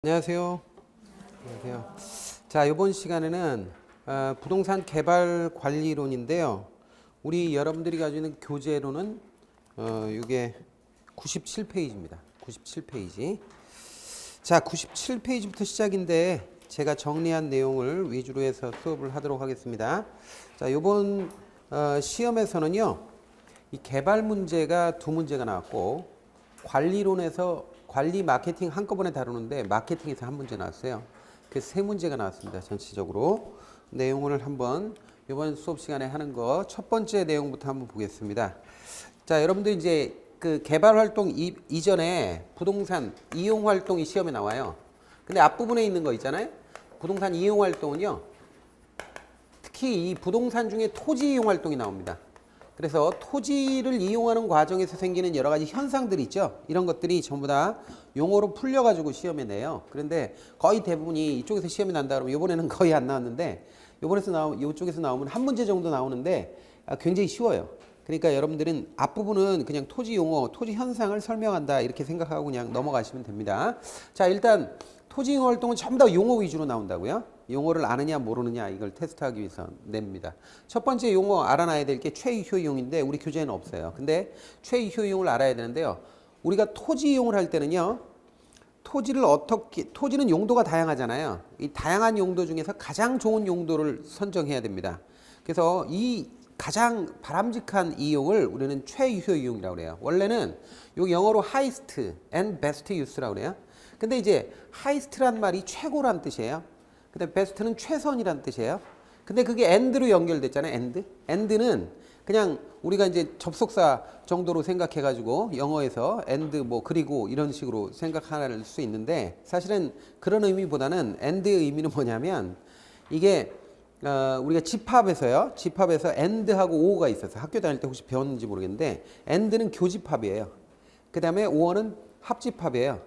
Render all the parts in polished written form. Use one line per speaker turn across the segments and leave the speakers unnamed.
안녕하세요. 안녕하세요. 자, 이번 시간에는 부동산 개발 관리론인데요. 우리 여러분들이 가지고 있는 교재로는 이게 97페이지입니다. 97페이지. 자, 97페이지부터 시작인데 제가 정리한 내용을 위주로 해서 수업을 하도록 하겠습니다. 자, 이번 시험에서는요. 이 개발 문제가 두 문제가 나왔고 관리론에서 관리 마케팅 한꺼번에 다루는데 마케팅에서 한 문제 나왔어요. 그래서 세 문제가 나왔습니다. 전체적으로 내용을 한번 이번 수업 시간에 하는 거 첫 번째 내용부터 한번 보겠습니다. 자, 여러분들 이제 그 개발 활동 이전에 부동산 이용 활동이 시험에 나와요. 근데 앞부분에 있는 거 있잖아요. 부동산 이용 활동은요. 특히 이 부동산 중에 토지 이용 활동이 나옵니다. 그래서 토지를 이용하는 과정에서 생기는 여러 가지 현상들이 있죠. 이런 것들이 전부 다 용어로 풀려가지고 시험에 내요. 그런데 거의 대부분이 이쪽에서 시험이 난다 그러면 이번에는 거의 안 나왔는데 이쪽에서 나오면 한 문제 정도 나오는데 굉장히 쉬워요. 그러니까 여러분들은 앞부분은 그냥 토지 용어, 토지 현상을 설명한다 이렇게 생각하고 그냥 넘어가시면 됩니다. 자, 일단 토지 이용 활동은 전부 다 용어 위주로 나온다고요. 용어를 아느냐 모르느냐 이걸 테스트하기 위해서 냅니다. 첫 번째 용어 알아놔야 될 게 최유효 이용인데 우리 교재에는 없어요. 근데 최유효 이용을 알아야 되는데요. 우리가 토지 이용을 할 때는요. 토지는 용도가 다양하잖아요. 이 다양한 용도 중에서 가장 좋은 용도를 선정해야 됩니다. 그래서 이 가장 바람직한 이용을 우리는 최유효 이용이라고 그래요. 원래는 요 영어로 highest and best use라고 그래요. 근데 이제 highest란 말이 최고란 뜻이에요. 근데 best는 최선이란 뜻이에요. 근데 그게 and로 연결됐잖아요. and는 그냥 우리가 이제 접속사 정도로 생각해가지고 영어에서 and 뭐 그리고 이런 식으로 생각할 수 있는데 사실은 그런 의미보다는 and의 의미는 뭐냐면 이게 우리가 집합에서 and하고 o가 있어서 학교 다닐 때 혹시 배웠는지 모르겠는데 and는 교집합이에요. 그 다음에 o는 합집합이에요.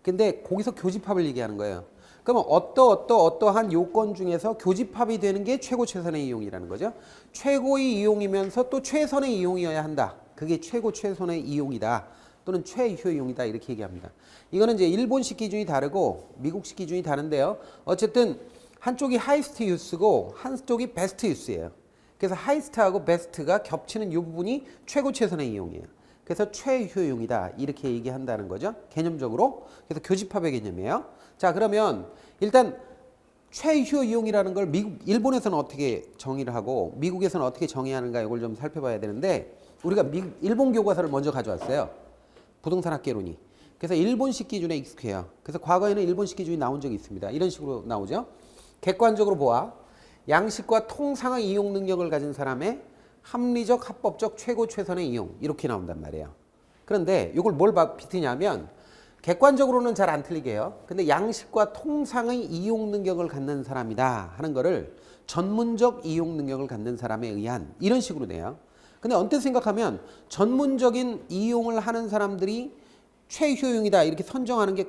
근데 거기서 교집합을 얘기하는 거예요. 그러면 어떠한 요건 중에서 교집합이 되는 게 최고 최선의 이용이라는 거죠. 최고의 이용이면서 또 최선의 이용이어야 한다. 그게 최고 최선의 이용이다. 또는 최효 이용이다. 이렇게 얘기합니다. 이거는 이제 일본식 기준이 다르고 미국식 기준이 다른데요. 어쨌든 한쪽이 하이스트 유스고 한쪽이 베스트 유스예요. 그래서 하이스트하고 베스트가 겹치는 이 부분이 최고 최선의 이용이에요. 그래서 최효용이다 이렇게 얘기한다는 거죠. 개념적으로. 그래서 교집합의 개념이에요. 자, 그러면 일단 최효용이라는 걸 일본에서는 어떻게 정의를 하고 미국에서는 어떻게 정의하는가 이걸 좀 살펴봐야 되는데 우리가 일본 교과서를 먼저 가져왔어요. 부동산 학개론이. 그래서 일본식 기준에 익숙해요. 그래서 과거에는 일본식 기준이 나온 적이 있습니다. 이런 식으로 나오죠. 객관적으로 보아 양식과 통상의 이용 능력을 가진 사람의 합리적, 합법적, 최고, 최선의 이용 이렇게 나온단 말이에요. 그런데 이걸 뭘 비트냐면 객관적으로는 잘 안 틀리게 해요. 근데 양식과 통상의 이용 능력을 갖는 사람이다 하는 거를 전문적 이용 능력을 갖는 사람에 의한 이런 식으로 내요. 근데 언뜻 생각하면 전문적인 이용을 하는 사람들이 최효용이다 이렇게 선정하는 게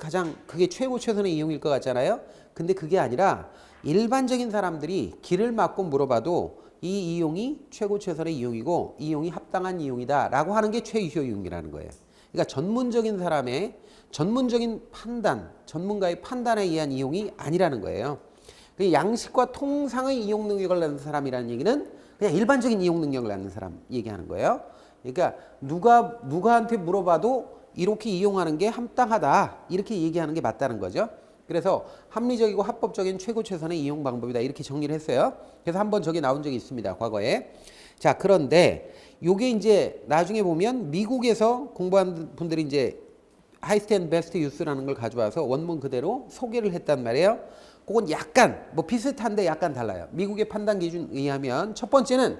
그게 최고 최선의 이용일 것 같잖아요. 근데 그게 아니라 일반적인 사람들이 길을 막고 물어봐도 이 이용이 최고 최선의 이용이고 이용이 합당한 이용이다 라고 하는 게 최유효 이용이라는 거예요. 그러니까 전문적인 사람의 전문적인 판단, 전문가의 판단에 의한 이용이 아니라는 거예요. 양식과 통상의 이용 능력을 갖는 사람이라는 얘기는 그냥 일반적인 이용 능력을 갖는 사람 얘기하는 거예요. 그러니까 누구한테 물어봐도 이렇게 이용하는 게 합당하다 이렇게 얘기하는 게 맞다는 거죠. 그래서 합리적이고 합법적인 최고 최선의 이용 방법이다 이렇게 정리를 했어요. 그래서 한번 저게 나온 적이 있습니다. 과거에. 자, 그런데 요게 이제 나중에 보면 미국에서 공부한 분들이 이제 하이스트 앤 베스트 유스라는 걸 가져와서 원문 그대로 소개를 했단 말이에요. 그건 약간 뭐 비슷한데 약간 달라요. 미국의 판단 기준에 의하면 첫 번째는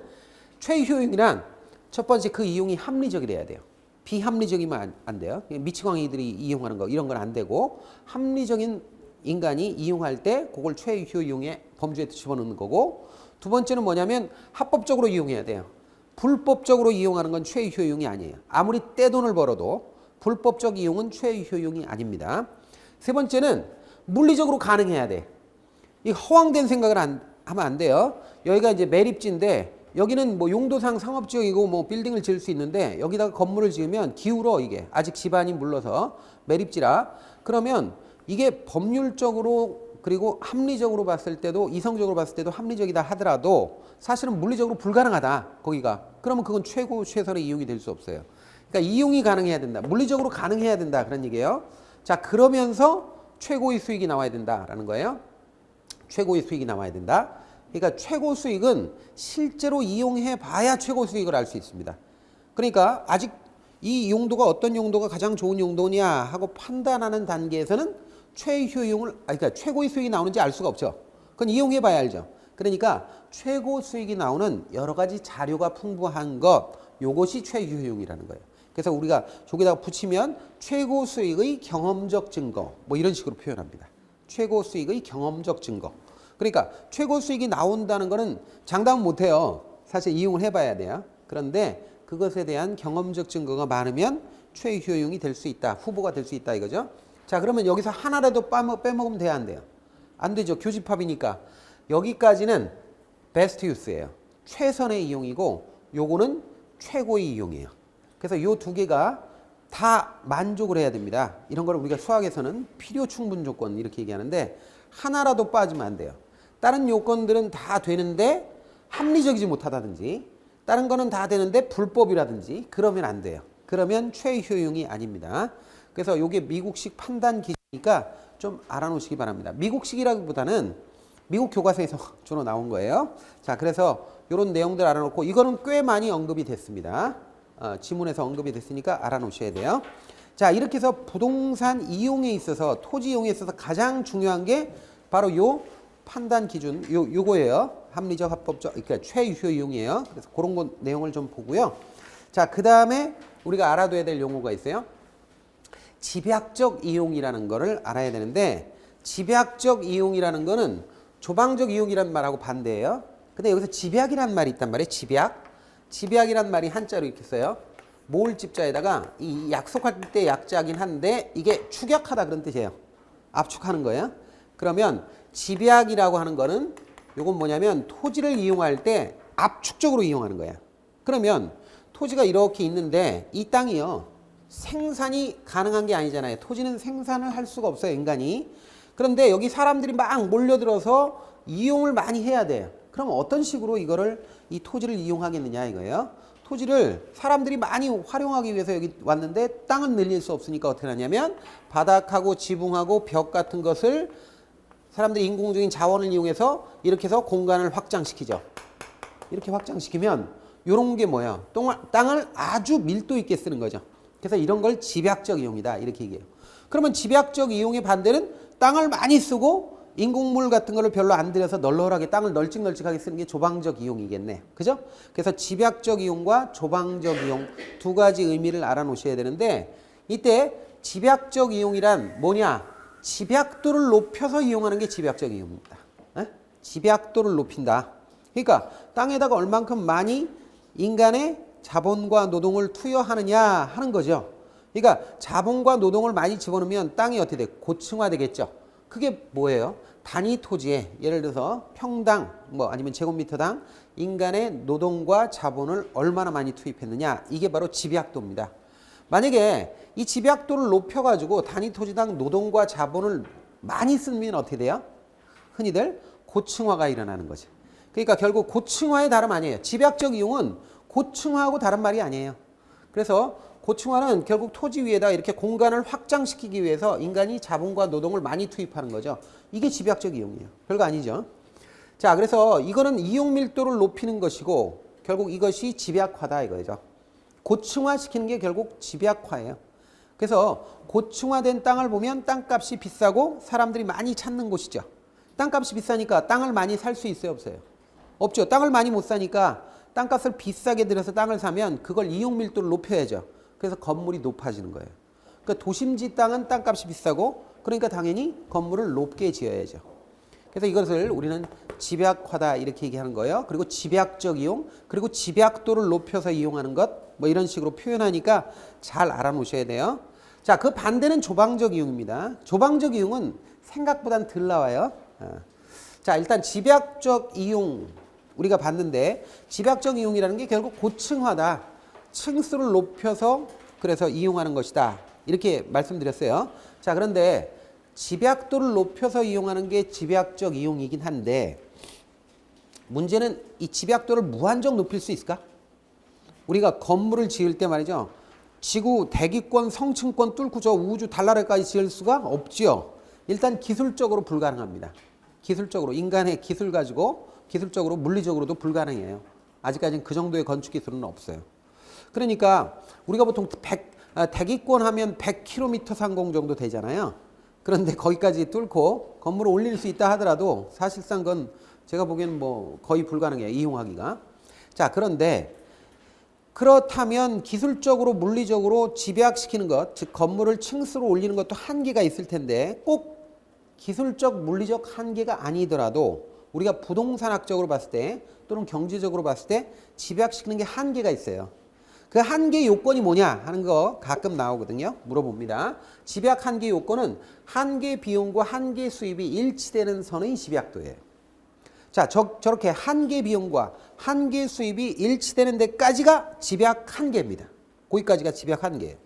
최효용이란 첫 번째 그 이용이 합리적이래야 돼요. 비합리적이면 안 돼요. 미치광이들이 이용하는 거 이런 건 안 되고 합리적인 인간이 이용할 때 그걸 최효 이용의 범주에 집어넣는 거고 두 번째는 뭐냐면 합법적으로 이용해야 돼요. 불법적으로 이용하는 건 최효 이용이 아니에요. 아무리 떼돈을 벌어도 불법적 이용은 최효 이용이 아닙니다. 세 번째는 물리적으로 가능해야 돼. 이 허황된 생각을 하면 안 돼요. 여기가 이제 매립지인데 여기는 뭐 용도상 상업지역이고 뭐 빌딩을 지을 수 있는데 여기다가 건물을 지으면 기울어 이게 아직 집안이 물러서 매립지라 그러면 이게 법률적으로 그리고 합리적으로 봤을 때도 이성적으로 봤을 때도 합리적이다 하더라도 사실은 물리적으로 불가능하다 거기가. 그러면 그건 최고 최선의 이용이 될 수 없어요. 그러니까 이용이 가능해야 된다. 물리적으로 가능해야 된다 그런 얘기예요. 자, 그러면서 최고의 수익이 나와야 된다라는 거예요. 최고의 수익이 나와야 된다. 그러니까 최고 수익은 실제로 이용해 봐야 최고 수익을 알 수 있습니다. 그러니까 아직 이 용도가 어떤 용도가 가장 좋은 용도냐 하고 판단하는 단계에서는 최효용을 그러니까 최고의 수익이 나오는지 알 수가 없죠. 그건 이용해 봐야 알죠. 그러니까 최고 수익이 나오는 여러 가지 자료가 풍부한 것, 요것이 최효용이라는 거예요. 그래서 우리가 저기다가 붙이면 최고 수익의 경험적 증거 뭐 이런 식으로 표현합니다. 최고 수익의 경험적 증거. 그러니까 최고 수익이 나온다는 거는 장담은 못해요. 사실 이용을 해봐야 돼요. 그런데 그것에 대한 경험적 증거가 많으면 최효용이 될 수 있다. 후보가 될 수 있다 이거죠. 자, 그러면 여기서 하나라도 빼먹으면 돼요, 안 돼요? 안 되죠. 교집합이니까. 여기까지는 베스트 유스예요. 최선의 이용이고 요거는 최고의 이용이에요. 그래서 요 두 개가 다 만족을 해야 됩니다. 이런 걸 우리가 수학에서는 필요 충분 조건 이렇게 얘기하는데 하나라도 빠지면 안 돼요. 다른 요건들은 다 되는데 합리적이지 못하다든지 다른 거는 다 되는데 불법이라든지 그러면 안 돼요. 그러면 최효용이 아닙니다. 그래서 이게 미국식 판단 기준이니까 좀 알아놓으시기 바랍니다. 미국식이라기보다는 미국 교과서에서 주로 나온 거예요. 자, 그래서 이런 내용들 알아놓고 이거는 꽤 많이 언급이 됐습니다. 지문에서 언급이 됐으니까 알아놓으셔야 돼요. 자, 이렇게 해서 부동산 이용에 있어서 토지 이용에 있어서 가장 중요한 게 바로 요 판단 기준 요거예요. 합리적, 합법적, 그러니까 최효용이에요. 그래서 그런 거 내용을 좀 보고요. 자, 그 다음에 우리가 알아둬야 될 용어가 있어요. 집약적 이용이라는 거를 알아야 되는데 집약적 이용이라는 거는 조방적 이용이라는 말하고 반대예요. 근데 여기서 집약이라는 말이 있단 말이에요. 집약이란 말이 한자로 이렇게 써요. 모을집자에다가 이 약속할 때 약자긴 한데 이게 축약하다 그런 뜻이에요. 압축하는 거예요. 그러면 집약이라고 하는 거는 요건 뭐냐면 토지를 이용할 때 압축적으로 이용하는 거야. 그러면 토지가 이렇게 있는데 이 땅이요. 생산이 가능한 게 아니잖아요. 토지는 생산을 할 수가 없어요. 인간이. 그런데 여기 사람들이 막 몰려들어서 이용을 많이 해야 돼요. 그럼 어떤 식으로 이거를 이 토지를 이용하겠느냐 이거예요. 토지를 사람들이 많이 활용하기 위해서 여기 왔는데 땅은 늘릴 수 없으니까 어떻게 하냐면 바닥하고 지붕하고 벽 같은 것을 사람들이 인공적인 자원을 이용해서 이렇게 해서 공간을 확장시키죠. 이렇게 확장시키면 이런 게 뭐야? 땅을 아주 밀도 있게 쓰는 거죠. 그래서 이런 걸 집약적 이용이다 이렇게 얘기해요. 그러면 집약적 이용의 반대는 땅을 많이 쓰고 인공물 같은 거를 별로 안 들여서 널널하게 땅을 널찍널찍하게 쓰는 게 조방적 이용이겠네. 그죠? 그래서 집약적 이용과 조방적 이용 두 가지 의미를 알아놓으셔야 되는데 이때 집약적 이용이란 뭐냐? 집약도를 높여서 이용하는 게 집약적 이용입니다. 에? 집약도를 높인다. 그러니까 땅에다가 얼만큼 많이 인간의 자본과 노동을 투여하느냐 하는 거죠. 그러니까 자본과 노동을 많이 집어넣으면 땅이 어떻게 돼? 고층화되겠죠. 그게 뭐예요? 단위 토지에 예를 들어서 평당 뭐 아니면 제곱미터당 인간의 노동과 자본을 얼마나 많이 투입했느냐 이게 바로 집약도입니다. 만약에 이 집약도를 높여가지고 단위 토지당 노동과 자본을 많이 쓰면 어떻게 돼요? 흔히들 고층화가 일어나는 거죠. 그러니까 결국 고층화의 다름 아니에요. 집약적 이용은 고층화하고 다른 말이 아니에요. 그래서 고층화는 결국 토지 위에다 이렇게 공간을 확장시키기 위해서 인간이 자본과 노동을 많이 투입하는 거죠. 이게 집약적 이용이에요. 별거 아니죠. 자, 그래서 이거는 이용 밀도를 높이는 것이고 결국 이것이 집약화다 이거죠. 고층화시키는 게 결국 집약화예요. 그래서 고층화된 땅을 보면 땅값이 비싸고 사람들이 많이 찾는 곳이죠. 땅값이 비싸니까 땅을 많이 살 수 있어요, 없어요? 없죠. 땅을 많이 못 사니까 땅값을 비싸게 들여서 땅을 사면 그걸 이용 밀도를 높여야죠. 그래서 건물이 높아지는 거예요. 그러니까 도심지 땅은 땅값이 비싸고 그러니까 당연히 건물을 높게 지어야죠. 그래서 이것을 우리는 집약화다 이렇게 얘기하는 거예요. 그리고 집약적 이용, 그리고 집약도를 높여서 이용하는 것 뭐 이런 식으로 표현하니까 잘 알아놓으셔야 돼요. 자, 그 반대는 조방적 이용입니다. 조방적 이용은 생각보단 덜 나와요. 자, 일단 집약적 이용 우리가 봤는데 집약적 이용이라는 게 결국 고층화다. 층수를 높여서 그래서 이용하는 것이다. 이렇게 말씀드렸어요. 자, 그런데 집약도를 높여서 이용하는 게 집약적 이용이긴 한데 문제는 이 집약도를 무한정 높일 수 있을까? 우리가 건물을 지을 때 말이죠. 지구 대기권 성층권 뚫고 저 우주 달나라까지 지을 수가 없지요. 일단 기술적으로 불가능합니다. 기술적으로 인간의 기술 가지고 기술적으로 물리적으로도 불가능해요. 아직까지는 그 정도의 건축 기술은 없어요. 그러니까 우리가 보통 대기권 하면 100km 상공 정도 되잖아요. 그런데 거기까지 뚫고 건물을 올릴 수 있다 하더라도 사실상 그건 제가 보기엔 뭐 거의 불가능해요. 이용하기가. 자, 그런데 그렇다면 기술적으로 물리적으로 집약시키는 것, 즉 건물을 층수로 올리는 것도 한계가 있을 텐데 꼭 기술적 물리적 한계가 아니더라도 우리가 부동산학적으로 봤을 때 또는 경제적으로 봤을 때 집약시키는 게 한계가 있어요. 그 한계 요건이 뭐냐 하는 거 가끔 나오거든요. 물어봅니다. 집약 한계 요건은 한계 비용과 한계 수입이 일치되는 선의 집약도예요. 자, 저렇게 한계 비용과 한계 수입이 일치되는 데까지가 집약 한계입니다. 거기까지가 집약 한계예요.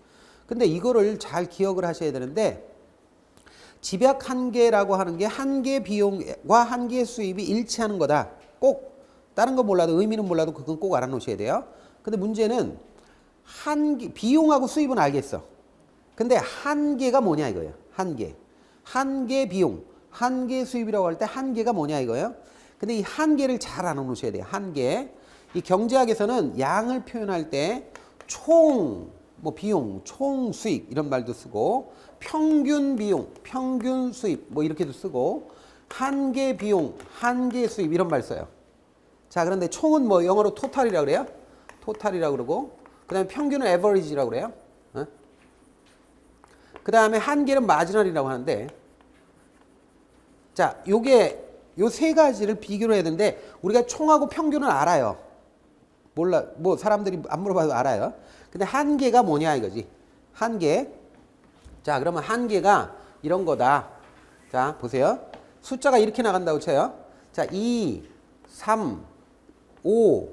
근데 이거를 잘 기억을 하셔야 되는데 집약 한계라고 하는 게 한계 비용과 한계 수입이 일치하는 거다. 꼭 다른 거 몰라도 의미는 몰라도 그건 꼭 알아놓으셔야 돼요. 근데 문제는 비용하고 수입은 알겠어. 근데 한계가 뭐냐 이거예요. 한계 비용, 한계 수입이라고 할 때 한계가 뭐냐 이거예요. 근데 이 한계를 잘 알아놓으셔야 돼요. 한계. 이 경제학에서는 양을 표현할 때 총 비용, 총 수익 이런 말도 쓰고 평균 비용, 평균 수입 뭐 이렇게도 쓰고 한계 비용, 한계 수입 이런 말 써요. 자, 그런데 총은 뭐 영어로 토탈이라고 그래요. 토탈이라고 그러고 그 다음에 평균은 에버리지라고 그래요. 그 다음에 한계는 마지널이라고 하는데 자, 요게 요 세 가지를 비교를 해야 되는데 우리가 총하고 평균은 알아요. 몰라, 뭐 사람들이 안 물어봐도 알아요. 근데 한계가 뭐냐 이거지. 한계. 자, 그러면 한계가 이런 거다. 자, 보세요. 숫자가 이렇게 나간다고 쳐요. 자, 2, 3, 5,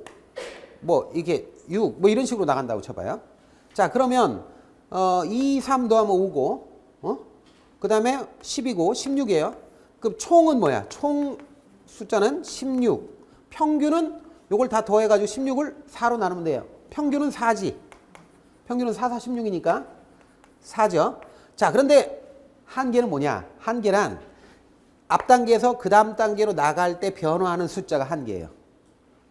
뭐 이게 6, 뭐 이런 식으로 나간다고 쳐봐요. 자, 그러면 2, 3 더하면 5고, 그 다음에 10이고 16이에요. 그럼 총은 뭐야? 총 숫자는 16. 평균은 요걸 다 더해가지고 16을 4로 나누면 돼요. 평균은 4지. 평균은 4, 4, 16이니까 4죠. 자, 그런데 한계는 뭐냐? 한계란 앞 단계에서 그 다음 단계로 나갈 때 변화하는 숫자가 한계예요.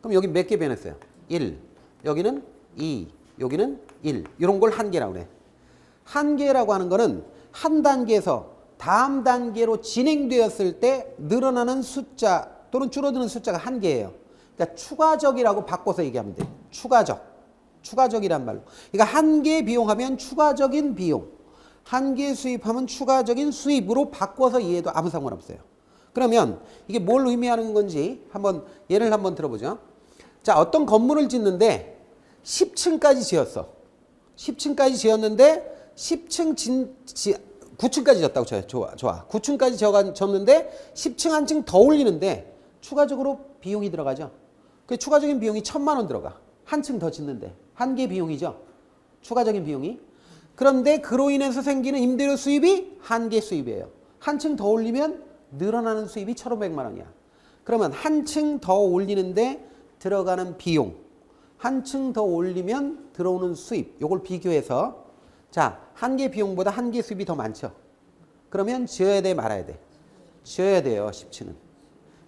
그럼 여기 몇 개 변했어요? 1. 여기는 2. 여기는 1. 이런 걸 한계라고 그래. 한계라고 하는 거는 한 단계에서 다음 단계로 진행되었을 때 늘어나는 숫자 또는 줄어드는 숫자가 한계예요. 그러니까 추가적이라고 바꿔서 얘기하면 돼요. 추가적이란 말로. 그러니까 한계 비용하면 추가적인 비용, 한계 수입하면 추가적인 수입으로 바꿔서 이해해도 아무 상관없어요. 그러면 이게 뭘 의미하는 건지 예를 한번 들어보죠. 자, 어떤 건물을 짓는데 10층까지 지었어. 10층까지 지었는데 9층까지 지었다고 쳐요. 좋아. 9층까지 지었는데 10층 한 층 더 올리는데 추가적으로 비용이 들어가죠. 그 추가적인 비용이 1,000만 원 들어가. 한 층 더 짓는데. 한계 비용이죠. 추가적인 비용이. 그런데 그로 인해서 생기는 임대료 수입이 한계 수입이에요. 한 층 더 올리면 늘어나는 수입이 1,500만 원이야. 그러면 한 층 더 올리는데 들어가는 비용, 한 층 더 올리면 들어오는 수입, 요걸 비교해서 자, 한계 비용보다 한계 수입이 더 많죠. 그러면 지어야 돼, 말아야 돼? 지어야 돼요, 10층은.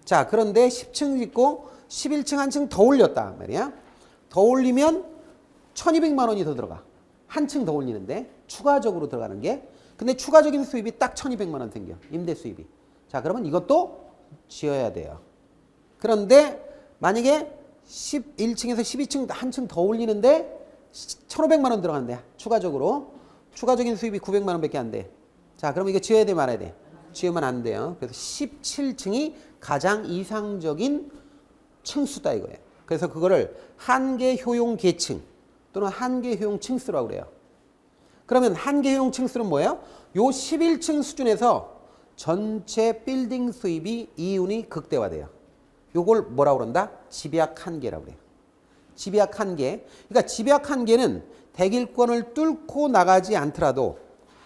자, 그런데 10층 짓고 11층 한 층 더 올렸다 말이야. 더 올리면 1,200만 원이 더 들어가. 한 층 더 올리는데 추가적으로 들어가는 게. 근데 추가적인 수입이 딱 1,200만 원 생겨. 임대 수입이. 자, 그러면 이것도 지어야 돼요. 그런데 만약에 11층에서 12층 한 층 더 올리는데 1,500만 원 들어간대. 추가적으로. 추가적인 수입이 900만 원밖에 안 돼. 자, 그럼 이거 지어야 돼, 말아야 돼? 지으면 안 돼요. 그래서 17층이 가장 이상적인 층수다 이거예요. 그래서 그거를 한계 효용 계층 또는 한계 효용 층수라고 그래요. 그러면 한계 효용 층수는 뭐예요? 요 11층 수준에서 전체 빌딩 수입이 이윤이 극대화돼요. 요걸 뭐라고 그런다? 집약 한계라고 그래요. 집약 한계. 그러니까 집약 한계는 대길권을 뚫고 나가지 않더라도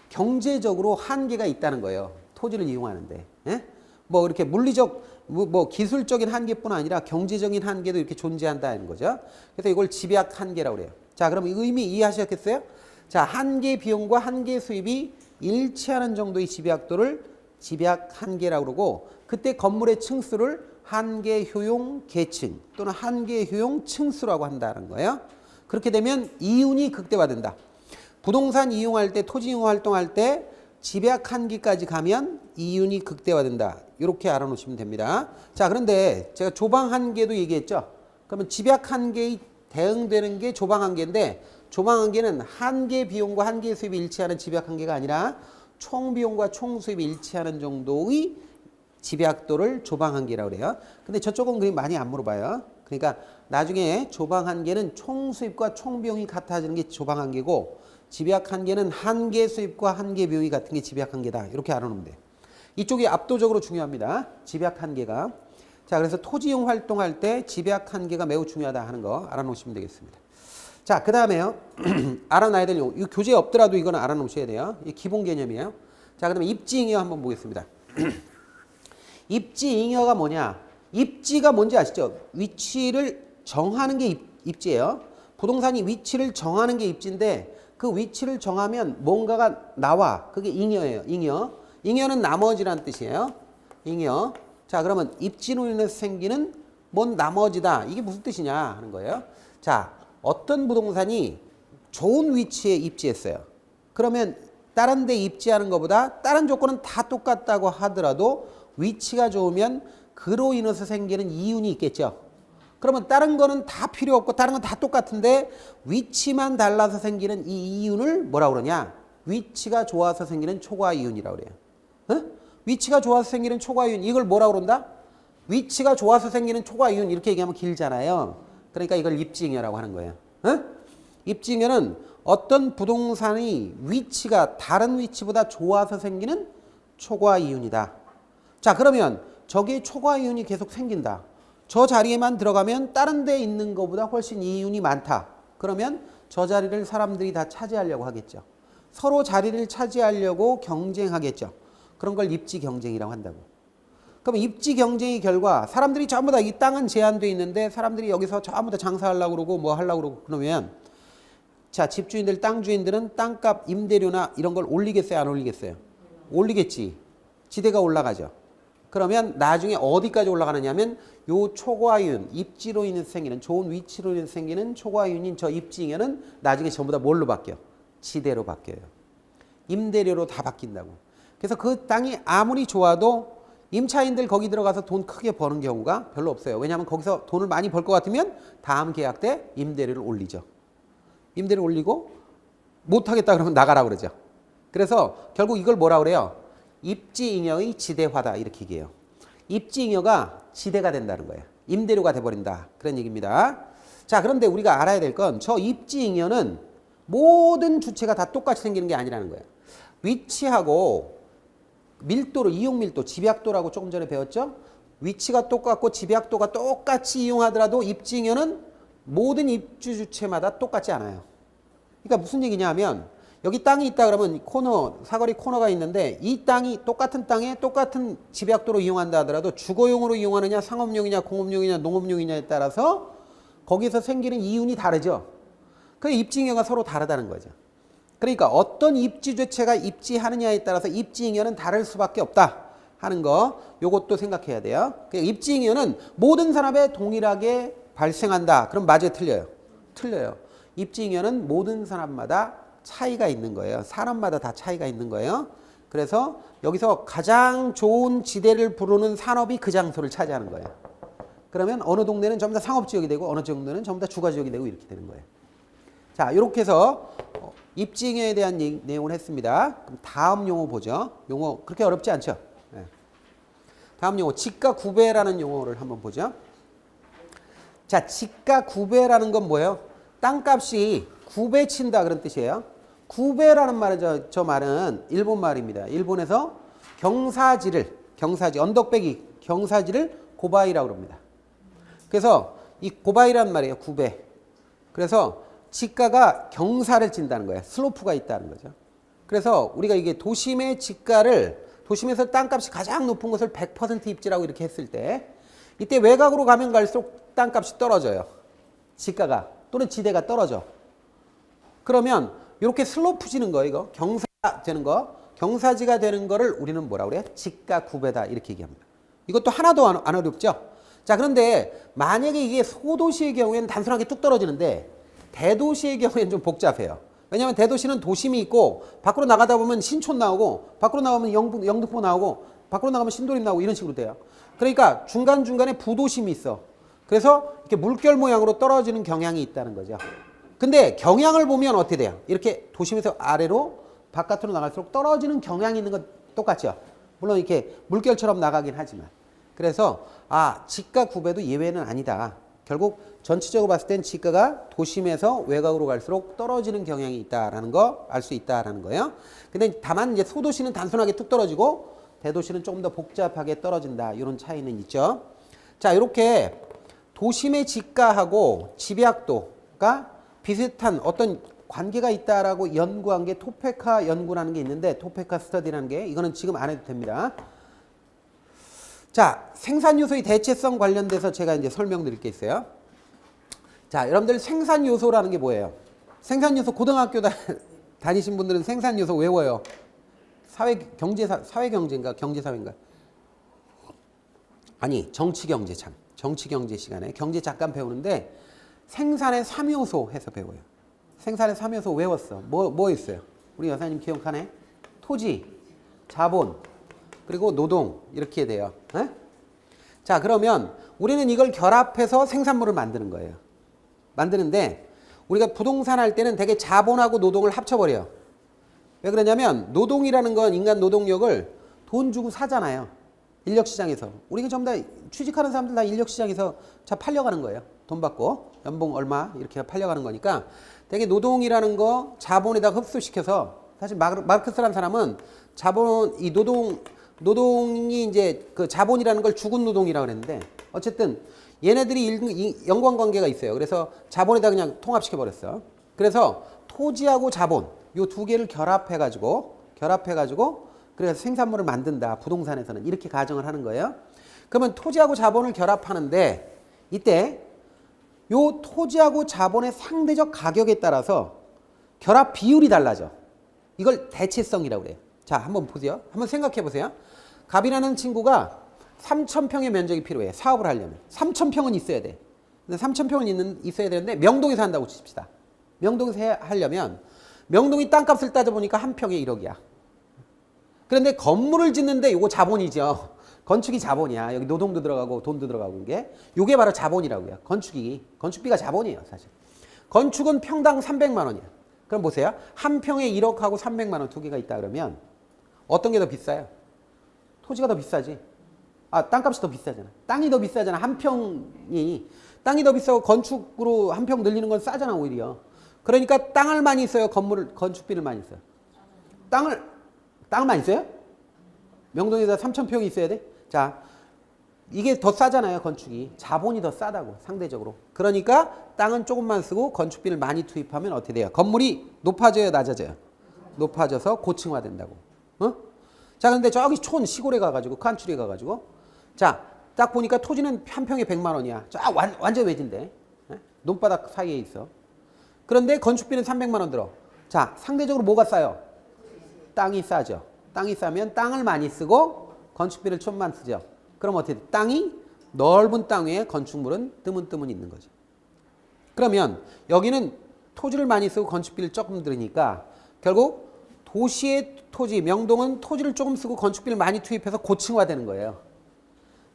경제적으로 한계가 있다는 거예요. 토지를 이용하는데. 예? 뭐 이렇게 물리적 뭐 기술적인 한계뿐 아니라 경제적인 한계도 이렇게 존재한다는 거죠. 그래서 이걸 집약 한계라고 그래요. 자, 그럼 이 의미 이해하셨겠어요? 자, 한계 비용과 한계 수입이 일치하는 정도의 집약도를 집약 한계라고 그러고, 그때 건물의 층수를 한계 효용 계층 또는 한계 효용 층수라고 한다는 거예요. 그렇게 되면 이윤이 극대화된다. 부동산 이용할 때, 토지 이용 활동할 때 집약 한계까지 가면 이윤이 극대화된다. 이렇게 알아놓으시면 됩니다. 자, 그런데 제가 조방 한계도 얘기했죠. 그러면 집약 한계에 대응되는 게 조방 한계인데, 조방 한계는 한계 비용과 한계 수입이 일치하는 집약 한계가 아니라 총 비용과 총 수입이 일치하는 정도의 집약도를 조방 한계라고 그래요. 근데 저쪽은 그리 많이 안 물어봐요. 그러니까 나중에 조방 한계는 총 수입과 총 비용이 같아지는 게 조방 한계고, 집약 한계는 한계 수입과 한계 비용이 같은 게 집약 한계다. 이렇게 알아놓으면 돼요. 이쪽이 압도적으로 중요합니다. 집약 한계가. 자, 그래서 토지용 활동할 때 집약 한계가 매우 중요하다 하는 거 알아놓으시면 되겠습니다. 자, 그 다음에요. 알아놔야 될 용어. 이 교재에 없더라도 이거는 알아놓으셔야 돼요. 이 기본 개념이에요. 자, 그 다음에 입지잉여 한번 보겠습니다. 입지잉여가 뭐냐? 입지가 뭔지 아시죠? 위치를 정하는 게 입지예요. 부동산이 위치를 정하는 게 입지인데, 그 위치를 정하면 뭔가가 나와. 그게 잉여예요. 잉여. 잉여는 나머지라는 뜻이에요. 잉여. 자, 그러면 입지로 인해서 생기는 뭔 나머지다. 이게 무슨 뜻이냐 하는 거예요. 자, 어떤 부동산이 좋은 위치에 입지했어요. 그러면 다른 데 입지하는 것보다 다른 조건은 다 똑같다고 하더라도 위치가 좋으면 그로 인해서 생기는 이윤이 있겠죠. 그러면 다른 거는 다 필요 없고 다른 건 다 똑같은데 위치만 달라서 생기는 이 이윤을 뭐라고 그러냐? 위치가 좋아서 생기는 초과 이윤이라고 그래요. 어? 위치가 좋아서 생기는 초과 이윤, 이걸 뭐라고 그런다? 위치가 좋아서 생기는 초과 이윤, 이렇게 얘기하면 길잖아요. 그러니까 이걸 입지잉여라고 하는 거예요. 어? 입지잉여는 어떤 부동산의 위치가 다른 위치보다 좋아서 생기는 초과 이윤이다. 자, 그러면 저게 초과 이윤이 계속 생긴다. 저 자리에만 들어가면 다른 데 있는 것보다 훨씬 이윤이 많다. 그러면 저 자리를 사람들이 다 차지하려고 하겠죠. 서로 자리를 차지하려고 경쟁하겠죠. 그런 걸 입지 경쟁이라고 한다고. 그럼 입지 경쟁의 결과 사람들이 전부 다 이 땅은 제한되어 있는데 사람들이 여기서 전부 다 장사하려고 그러고 뭐 하려고 그러고 그러면, 자, 집주인들, 땅 주인들은 땅값, 임대료나 이런 걸 올리겠어요, 안 올리겠어요? 올리겠지. 지대가 올라가죠. 그러면 나중에 어디까지 올라가느냐 하면 요 초과이윤, 입지로 인해서 생기는, 좋은 위치로 인해서 생기는 초과이윤인 저 입지잉여는 나중에 전부 다 뭘로 바뀌어? 지대로 바뀌어요. 임대료로 다 바뀐다고. 그래서 그 땅이 아무리 좋아도 임차인들 거기 들어가서 돈 크게 버는 경우가 별로 없어요. 왜냐하면 거기서 돈을 많이 벌 것 같으면 다음 계약 때 임대료를 올리죠. 임대료를 올리고 못하겠다 그러면 나가라 그러죠. 그래서 결국 이걸 뭐라 그래요? 입지잉여의 지대화다, 이렇게 얘기해요. 입지잉여가 지대가 된다는 거예요. 임대료가 돼버린다, 그런 얘기입니다. 자, 그런데 우리가 알아야 될 건 저 입지잉여는 모든 주체가 다 똑같이 생기는 게 아니라는 거예요. 위치하고 밀도를, 이용밀도, 집약도라고 조금 전에 배웠죠? 위치가 똑같고 집약도가 똑같이 이용하더라도 입지잉여는 모든 입주 주체마다 똑같지 않아요. 그러니까 무슨 얘기냐 하면, 여기 땅이 있다 그러면 코너, 사거리 코너가 있는데 이 땅이 똑같은 땅에 똑같은 집약도로 이용한다 하더라도 주거용으로 이용하느냐, 상업용이냐, 공업용이냐, 농업용이냐에 따라서 거기서 생기는 이윤이 다르죠. 그 입지잉여가 서로 다르다는 거죠. 그러니까 어떤 입지 주체가 입지하느냐에 따라서 입지잉여는 다를 수밖에 없다 하는 거, 요것도 생각해야 돼요. 입지잉여는 모든 산업에 동일하게 발생한다. 그럼 맞아요, 틀려요? 틀려요. 입지잉여는 모든 산업마다 차이가 있는 거예요. 산업마다 다 차이가 있는 거예요. 그래서 여기서 가장 좋은 지대를 부르는 산업이 그 장소를 차지하는 거예요. 그러면 어느 동네는 전부 다 상업지역이 되고 어느 정도는 전부 다 주거지역이 되고 이렇게 되는 거예요. 자, 이렇게 해서 입지잉여에 대한 내용을 했습니다. 그럼 다음 용어 보죠. 용어 그렇게 어렵지 않죠? 네. 다음 용어, 지가 구배라는 용어를 한번 보죠. 자, 지가 구배라는 건 뭐예요? 땅값이 구배 친다 그런 뜻이에요. 구배라는 말은 저 말은 일본 말입니다. 일본에서 경사지를, 언덕배기 경사지를 고바이라고 합니다. 그래서 이 고바이라는 말이에요. 구배. 그래서 지가가 경사를 찐다는 거예요. 슬로프가 있다는 거죠. 그래서 우리가 이게 도심의 지가를 도심에서 땅값이 가장 높은 것을 100% 입지라고 이렇게 했을 때 이때 외곽으로 가면 갈수록 땅값이 떨어져요. 지가가 또는 지대가 떨어져. 그러면 이렇게 슬로프지는 거 이거 경사 되는 거 경사지가 되는 거를 우리는 뭐라 그래? 지가 구배다 이렇게 얘기합니다. 이것도 하나도 안 어렵죠? 자, 그런데 만약에 이게 소도시의 경우에는 단순하게 뚝 떨어지는데 대도시의 경우에는 좀 복잡해요. 왜냐하면 대도시는 도심이 있고 밖으로 나가다 보면 신촌 나오고 밖으로 나가면 영등포 나오고 밖으로 나가면 신도림 나오고 이런 식으로 돼요. 그러니까 중간중간에 부도심이 있어. 그래서 이렇게 물결 모양으로 떨어지는 경향이 있다는 거죠. 근데 경향을 보면 어떻게 돼요? 이렇게 도심에서 아래로 바깥으로 나갈수록 떨어지는 경향이 있는 건 똑같죠. 물론 이렇게 물결처럼 나가긴 하지만. 그래서 지가 구배도 예외는 아니다. 결국 전체적으로 봤을 땐 지가가 도심에서 외곽으로 갈수록 떨어지는 경향이 있다라는 거 알 수 있다라는 거예요. 근데 다만 이제 소도시는 단순하게 툭 떨어지고 대도시는 조금 더 복잡하게 떨어진다. 이런 차이는 있죠. 자, 이렇게 도심의 지가하고 집약도가 비슷한 어떤 관계가 있다라고 연구한 게 토페카 연구라는 게 있는데 토페카 스터디라는 게 이거는 지금 안 해도 됩니다. 자, 생산 요소의 대체성 관련돼서 제가 이제 설명드릴 게 있어요. 자, 여러분들 생산 요소라는 게 뭐예요? 생산 요소 고등학교 다니신 분들은 생산 요소 외워요. 사회경제인가 경제사회인가? 아니, 정치경제 참. 정치경제 시간에 경제 잠깐 배우는데 생산의 3요소 해서 배워요. 생산의 3요소 외웠어. 뭐 있어요? 우리 여사님 기억하네? 토지, 자본, 그리고 노동 이렇게 돼요. 에? 자, 그러면 우리는 이걸 결합해서 생산물을 만드는 거예요. 만드는데 우리가 부동산 할 때는 되게 자본하고 노동을 합쳐버려요. 왜 그러냐면 노동이라는 건 인간 노동력을 돈 주고 사잖아요. 인력시장에서. 우리가 전부 다 취직하는 사람들 다 인력시장에서 팔려가는 거예요. 돈 받고 연봉 얼마 이렇게 팔려가는 거니까 되게 노동이라는 거 자본에다 흡수시켜서 사실 마르크스라는 사람은 자본 이 노동이 이제 그 자본이라는 걸 죽은 노동이라고 그랬는데 어쨌든 얘네들이 연관관계가 있어요. 그래서 자본에다 그냥 통합시켜 버렸어. 그래서 토지하고 자본 요 두 개를 결합해가지고 그래서 생산물을 만든다. 부동산에서는 이렇게 가정을 하는 거예요. 그러면 토지하고 자본을 결합하는데 이때 요 토지하고 자본의 상대적 가격에 따라서 결합 비율이 달라져. 이걸 대체성이라고 그래요. 자, 한번 보세요. 한번 생각해 보세요. 갑이라는 친구가 3,000평의 면적이 필요해. 사업을 하려면. 3,000평은 있어야 돼. 근데 3,000평은 있어야 되는데 명동에서 한다고 칩시다. 명동에서 하려면 명동이 땅값을 따져보니까 한 평에 1억이야. 그런데 건물을 짓는데 요거 자본이죠. 건축이 자본이야. 여기 노동도 들어가고 돈도 들어가고 이게. 요게 바로 자본이라고요. 건축비가 자본이에요, 사실. 건축은 평당 300만 원이야. 그럼 보세요. 한 평에 1억하고 300만 원 두 개가 있다 그러면 어떤 게 더 비싸요? 토지가 더 비싸지. 땅값이 더 비싸잖아. 땅이 더 비싸잖아. 땅이 더 비싸고 건축으로 한 평 늘리는 건 싸잖아, 오히려. 그러니까 땅을 많이 써요. 건축비를 많이 써요. 땅을 많이 써요? 명동에다 3,000평이 있어야 돼? 자, 이게 더 싸잖아요, 건축이. 자본이 더 싸다고, 상대적으로. 그러니까 땅은 조금만 쓰고 건축비를 많이 투입하면 어떻게 돼요? 건물이 높아져요, 낮아져요? 높아져서 고층화된다고. 자, 근데 저기 시골에 가가지고, 칸출에 가가지고. 자, 딱 보니까 토지는 한 평에 100만 원이야. 완전 외진데. 논바닥 사이에 있어. 그런데 건축비는 300만 원 들어. 자, 상대적으로 뭐가 싸요? 땅이 싸죠. 땅이 싸면 땅을 많이 쓰고 건축비를 좀만 쓰죠. 그럼 어떻게 돼? 넓은 땅 위에 건축물은 뜨문뜨문 있는 거죠. 그러면 여기는 토지를 많이 쓰고 건축비를 조금 들으니까 결국 도시의 토지, 명동은 토지를 조금 쓰고 건축비를 많이 투입해서 고층화되는 거예요.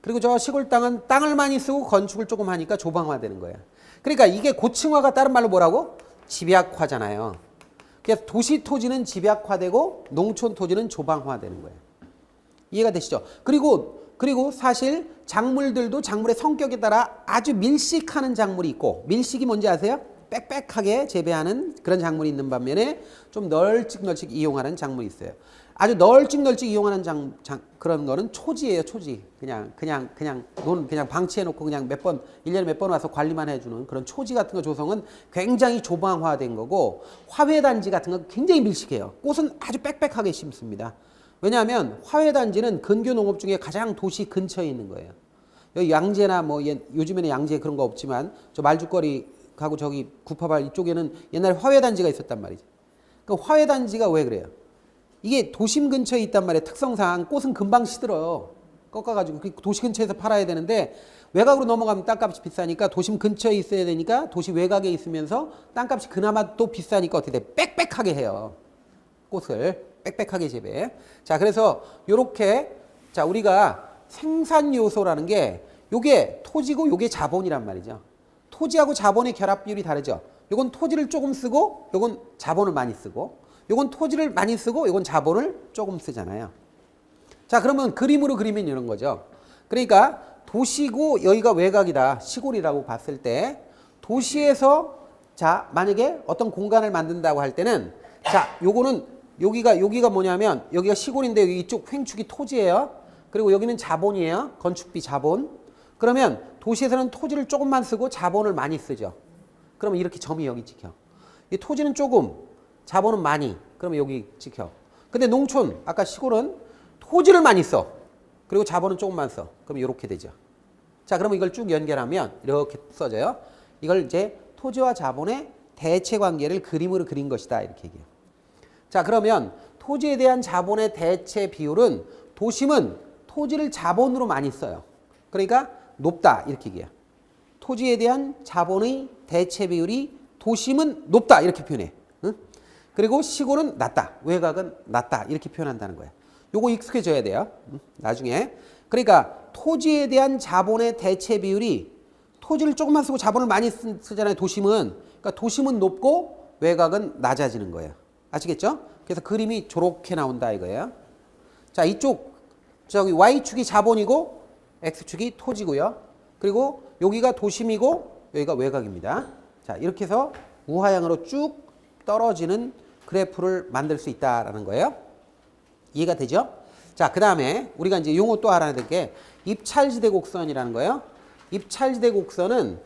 그리고 저 시골 땅은 땅을 많이 쓰고 건축을 조금 하니까 조방화되는 거예요. 그러니까 이게 고층화가 다른 말로 뭐라고? 집약화잖아요. 그래서 도시 토지는 집약화되고 농촌 토지는 조방화되는 거예요. 이해가 되시죠? 그리고 사실 작물들도 작물의 성격에 따라 아주 밀식하는 작물이 있고, 밀식이 뭔지 아세요? 빽빽하게 재배하는 그런 작물이 있는 반면에 좀 널찍널찍 이용하는 작물이 있어요. 아주 널찍널찍 이용하는 그런 거는 초지예요, 초지. 그냥 방치해놓고 그냥 1년에 몇 번 와서 관리만 해주는 그런 초지 같은 거 조성은 굉장히 조방화된 거고, 화훼단지 같은 건 굉장히 밀식해요. 꽃은 아주 빽빽하게 심습니다. 왜냐하면 화훼단지는 근교 농업 중에 가장 도시 근처에 있는 거예요. 여기 양재나 뭐 요즘에는 양재 그런 거 없지만 저 말죽거리 가고 저기 구파발 이쪽에는 옛날에 화훼단지가 있었단 말이지. 그러니까 화훼단지가 왜 그래요? 이게 도심 근처에 있단 말이에요. 특성상 꽃은 금방 시들어요. 꺾어가지고 도시 근처에서 팔아야 되는데 외곽으로 넘어가면 땅값이 비싸니까 도심 근처에 있어야 되니까 도시 외곽에 있으면서 땅값이 그나마 또 비싸니까 어떻게 돼? 빽빽하게 해요. 꽃을 빽빽하게 재배. 자, 그래서 요렇게 자 우리가 생산 요소라는 게 요게 토지고 요게 자본이란 말이죠. 토지하고 자본의 결합 비율이 다르죠. 요건 토지를 조금 쓰고 요건 자본을 많이 쓰고 요건 토지를 많이 쓰고 요건 자본을 조금 쓰잖아요. 자, 그러면 그림으로 그리면 이런 거죠. 그러니까 도시고 여기가 외곽이다. 시골이라고 봤을 때 도시에서 자, 만약에 어떤 공간을 만든다고 할 때는 자, 요거는 여기가 뭐냐면 여기가 시골인데 여기 이쪽 횡축이 토지예요. 그리고 여기는 자본이에요. 건축비 자본. 그러면 도시에서는 토지를 조금만 쓰고 자본을 많이 쓰죠. 그러면 이렇게 점이 여기 찍혀. 이 토지는 조금, 자본은 많이. 그러면 여기 찍혀. 근데 농촌, 아까 시골은 토지를 많이 써. 그리고 자본은 조금만 써. 그럼 이렇게 되죠. 자, 그러면 이걸 쭉 연결하면 이렇게 써져요. 이걸 이제 토지와 자본의 대체 관계를 그림으로 그린 것이다. 이렇게 얘기해요. 자, 그러면 토지에 대한 자본의 대체 비율은 도심은 토지를 자본으로 많이 써요. 그러니까 높다. 이렇게 얘기해요. 토지에 대한 자본의 대체 비율이 도심은 높다. 이렇게 표현해. 응? 그리고 시골은 낮다. 외곽은 낮다. 이렇게 표현한다는 거예요. 요거 익숙해져야 돼요. 나중에. 그러니까 토지에 대한 자본의 대체 비율이 토지를 조금만 쓰고 자본을 많이 쓰잖아요. 도심은. 그러니까 도심은 높고 외곽은 낮아지는 거예요. 아시겠죠? 그래서 그림이 저렇게 나온다 이거예요. 자, 이쪽 저기 Y축이 자본이고 X축이 토지고요. 그리고 여기가 도심이고 여기가 외곽입니다. 자, 이렇게 해서 우하향으로 쭉 떨어지는 그래프를 만들 수 있다라는 거예요. 이해가 되죠? 자, 그 다음에 우리가 이제 용어 또 알아야 될 게 입찰지대 곡선이라는 거예요. 입찰지대 곡선은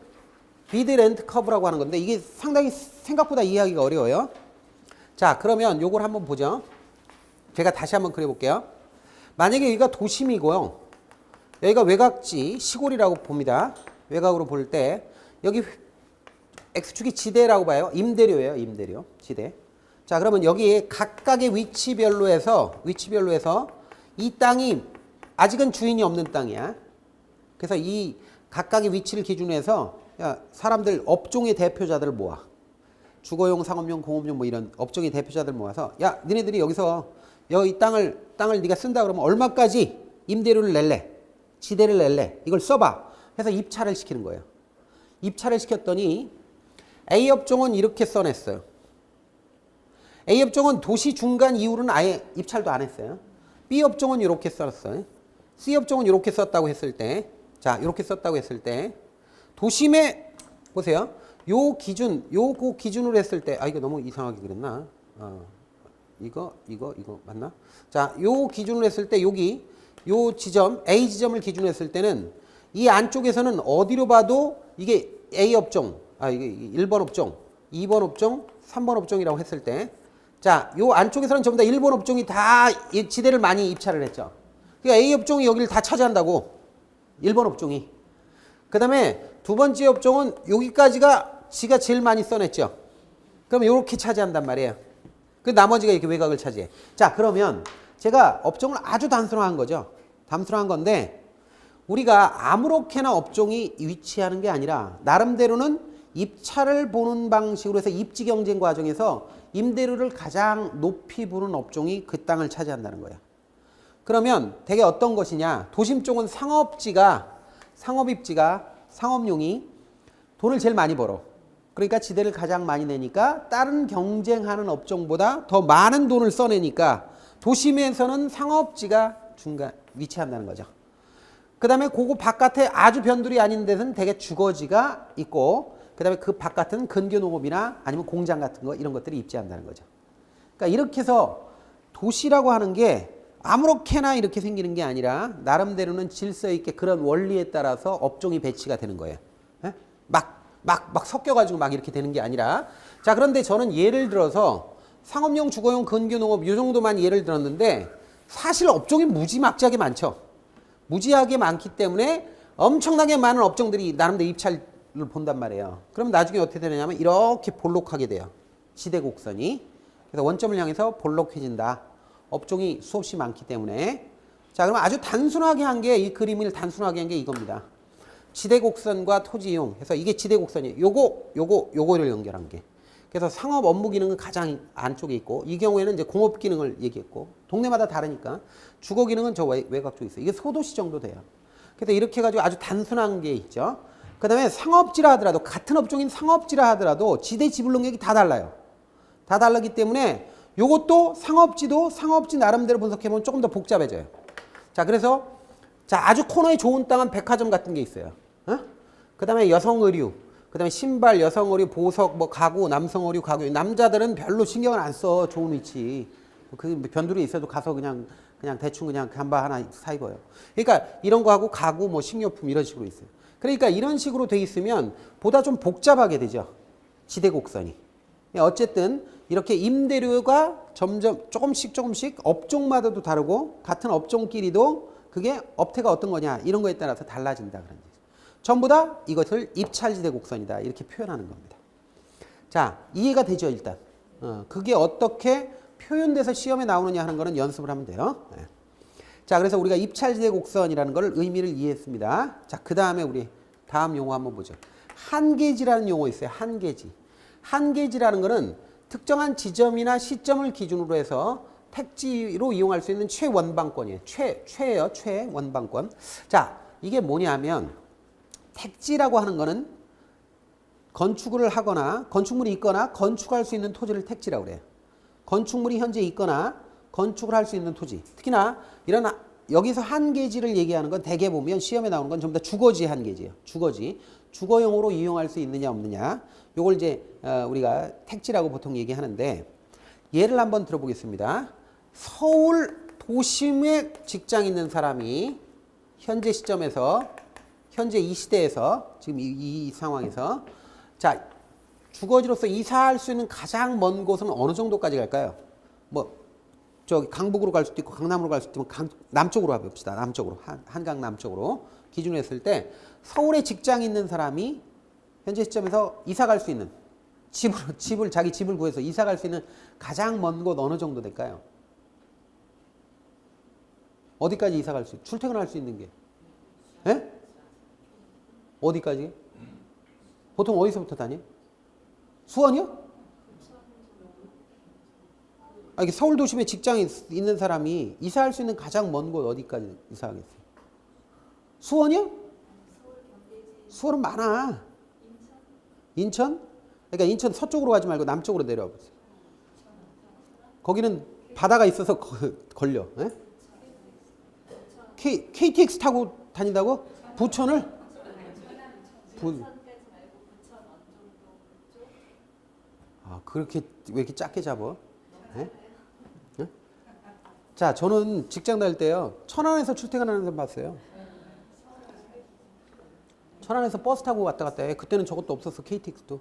비드 렌트 커브라고 하는 건데 이게 상당히 생각보다 이해하기가 어려워요. 자, 그러면 요걸 한번 보죠. 제가 다시 한번 그려볼게요. 만약에 여기가 도심이고요. 여기가 외곽지, 시골이라고 봅니다. 외곽으로 볼 때 여기 X축이 지대라고 봐요. 임대료예요. 임대료. 지대. 자, 그러면 여기 각각의 위치별로 해서 이 땅이 아직은 주인이 없는 땅이야. 그래서 이 각각의 위치를 기준으로 해서 사람들 업종의 대표자들을 모아. 주거용, 상업용, 공업용 뭐 이런 업종의 대표자들 모아서 야, 니네들이 여기서 여기 땅을 네가 쓴다 그러면 얼마까지 임대료를 낼래? 지대를 낼래? 이걸 써봐. 해서 입찰을 시키는 거예요. 입찰을 시켰더니 A 업종은 이렇게 써냈어요. A 업종은 도시 중간 이후로는 아예 입찰도 안 했어요. B 업종은 이렇게 썼어요. C 업종은 이렇게 썼다고 했을 때, 자, 이렇게 썼다고 했을 때, 도심에 보세요. 요 기준으로 했을 때, 이거 너무 이상하게 그랬나? 이거 맞나? 자, 요 기준으로 했을 때 여기 요 지점 A 지점을 기준으로 했을 때는 이 안쪽에서는 어디로 봐도 이게 A 업종, 이게 1번 업종, 2번 업종, 3번 업종이라고 했을 때, 자, 요 안쪽에서는 전부 다 1번 업종이 다 지대를 많이 입찰을 했죠. 그러니까 A 업종이 여기를 다 차지한다고. 1번 업종이. 그 다음에 두 번째 업종은 여기까지가 지가 제일 많이 써냈죠. 그럼 이렇게 차지한단 말이에요. 그 나머지가 이렇게 외곽을 차지해. 자, 그러면 제가 업종을 아주 단순화한 거죠. 단순화한 건데 우리가 아무렇게나 업종이 위치하는 게 아니라 나름대로는 입찰을 보는 방식으로 해서 입지 경쟁 과정에서 임대료를 가장 높이 부는 업종이 그 땅을 차지한다는 거예요. 그러면 대개 어떤 것이냐? 도심 쪽은 상업용이 돈을 제일 많이 벌어. 그러니까 지대를 가장 많이 내니까 다른 경쟁하는 업종보다 더 많은 돈을 써내니까 도심에서는 상업지가 중간 위치한다는 거죠. 그 다음에 그거 바깥에 아주 변두리 아닌 데서는 대개 주거지가 있고 그 다음에 그 바깥은 근교농업이나 아니면 공장 같은 거 이런 것들이 입지한다는 거죠. 그러니까 이렇게 해서 도시라고 하는 게 아무렇게나 이렇게 생기는 게 아니라 나름대로는 질서 있게 그런 원리에 따라서 업종이 배치가 되는 거예요. 막 섞여가지고 막 이렇게 되는 게 아니라. 자, 그런데 저는 예를 들어서 상업용, 주거용, 근교농업 이 정도만 예를 들었는데 사실 업종이 무지막지하게 많죠. 무지하게 많기 때문에 엄청나게 많은 업종들이 나름대로 입찰을 본단 말이에요. 그럼 나중에 어떻게 되느냐면 이렇게 볼록하게 돼요. 지대곡선이. 그래서 원점을 향해서 볼록해진다. 업종이 수없이 많기 때문에. 자, 그럼 아주 단순하게 한 게, 이 그림을 단순하게 한 게 이겁니다. 지대곡선과 토지이용 해서 이게 지대곡선이에요. 요거를 연결한 게. 그래서 상업 업무 기능은 가장 안쪽에 있고, 이 경우에는 이제 공업 기능을 얘기했고, 동네마다 다르니까 주거 기능은 저 외곽 쪽에 있어요. 이게 소도시 정도 돼요. 그래서 이렇게 해가지고 아주 단순한 게 있죠. 그 다음에 상업지라 하더라도, 같은 업종인 상업지라 하더라도 지대 지불 능력이 다 달라요. 다 다르기 때문에 요것도 상업지도 상업지 나름대로 분석해보면 조금 더 복잡해져요. 자, 그래서 자, 아주 코너에 좋은 땅은 백화점 같은 게 있어요. 그 다음에 여성 의류, 그 다음에 신발, 여성 의류, 보석, 뭐 가구, 남성 의류, 가구. 남자들은 별로 신경을 안 써. 좋은 위치. 그 변두리 있어도 가서 그냥 대충 그냥 잠바 하나 사 입어요. 그러니까 이런 거 하고 가구, 뭐 식료품 이런 식으로 있어요. 그러니까 이런 식으로 돼 있으면 보다 좀 복잡하게 되죠. 지대곡선이. 어쨌든 이렇게 임대료가 점점 조금씩 업종마다도 다르고 같은 업종끼리도 그게 업태가 어떤 거냐 이런 거에 따라서 달라진다 그런 얘기죠. 전부 다 이것을 입찰지대 곡선이다 이렇게 표현하는 겁니다. 자, 이해가 되죠 일단. 그게 어떻게 표현돼서 시험에 나오느냐 하는 거는 연습을 하면 돼요. 네. 자, 그래서 우리가 입찰지대 곡선이라는 걸 의미를 이해했습니다. 자, 그 다음에 우리 다음 용어 한번 보죠. 한계지라는 용어 있어요. 한계지. 한계지라는 거는 특정한 지점이나 시점을 기준으로 해서 택지로 이용할 수 있는 최원방권이에요. 최예요. 최원방권. 자, 이게 뭐냐면 택지라고 하는 거는 건축을 하거나 건축물이 있거나 건축할 수 있는 토지를 택지라고 그래요. 건축물이 현재 있거나 건축을 할 수 있는 토지. 특히나 이런 여기서 한계지를 얘기하는 건 대개 보면 시험에 나오는 건 전부 다 주거지 한계지예요. 주거지. 주거용으로 이용할 수 있느냐 없느냐. 요걸 이제 우리가 택지라고 보통 얘기하는데 예를 한번 들어보겠습니다. 서울 도심에 직장 있는 사람이 현재 시점에서 현재 이 시대에서 지금 이 상황에서 자, 주거지로서 이사할 수 있는 가장 먼 곳은 어느 정도까지 갈까요? 뭐 저기 강북으로 갈 수도 있고 강남으로 갈 수도 있고 남쪽으로 가봅시다. 남쪽으로 한강 남쪽으로 기준으로 했을 때 서울에 직장 있는 사람이 현재 시점에서 이사 갈 수 있는 자기 집을 구해서 이사 갈 수 있는 가장 먼 곳 어느 정도 될까요? 어디까지 이사 갈 수 출퇴근할 수 있는 게? 예? 어디까지? 보통 어디서부터 다녀? 수원이요? 이게 서울 도심에 직장이 있는 사람이 이사할 수 있는 가장 먼 곳 어디까지 이사하겠어요? 수원이요? 수원은 많아. 인천? 그러니까 인천 서쪽으로 가지 말고 남쪽으로 내려와 보세요. 거기는 바다가 있어서 걸려. 예? KTX 타고 다닌다고? 부천을? 그렇게 왜 이렇게 작게 잡아? 예? 예? 자, 저는 직장 다닐 때요. 천안에서 출퇴근하는 사람 봤어요. 천안에서 버스 타고 왔다 갔다 해. 그때는 저것도 없었어. KTX도.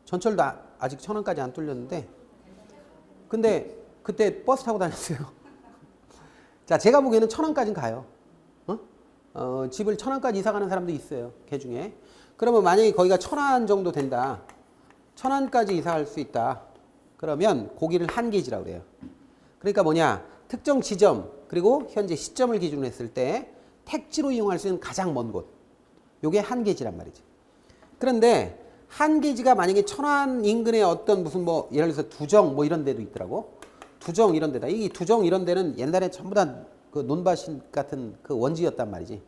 전철도 아직 천안까지 안 뚫렸는데. 근데 그때 버스 타고 다녔어요. 자, 제가 보기에는 천안까지는 가요. 집을 천안까지 이사 가는 사람도 있어요. 그 중에. 그러면 만약에 거기가 천안 정도 된다. 천안까지 이사할 수 있다. 그러면 거기를 한계지라고 그래요. 그러니까 뭐냐. 특정 지점 그리고 현재 시점을 기준으로 했을 때 택지로 이용할 수 있는 가장 먼 곳. 요게 한계지란 말이지. 그런데 한계지가 만약에 천안 인근에 어떤 무슨 뭐 예를 들어서 두정 뭐 이런 데도 있더라고. 두정 이런 데다. 이 두정 이런 데는 옛날에 전부 다 그 논밭 같은 그 원지였단 말이지.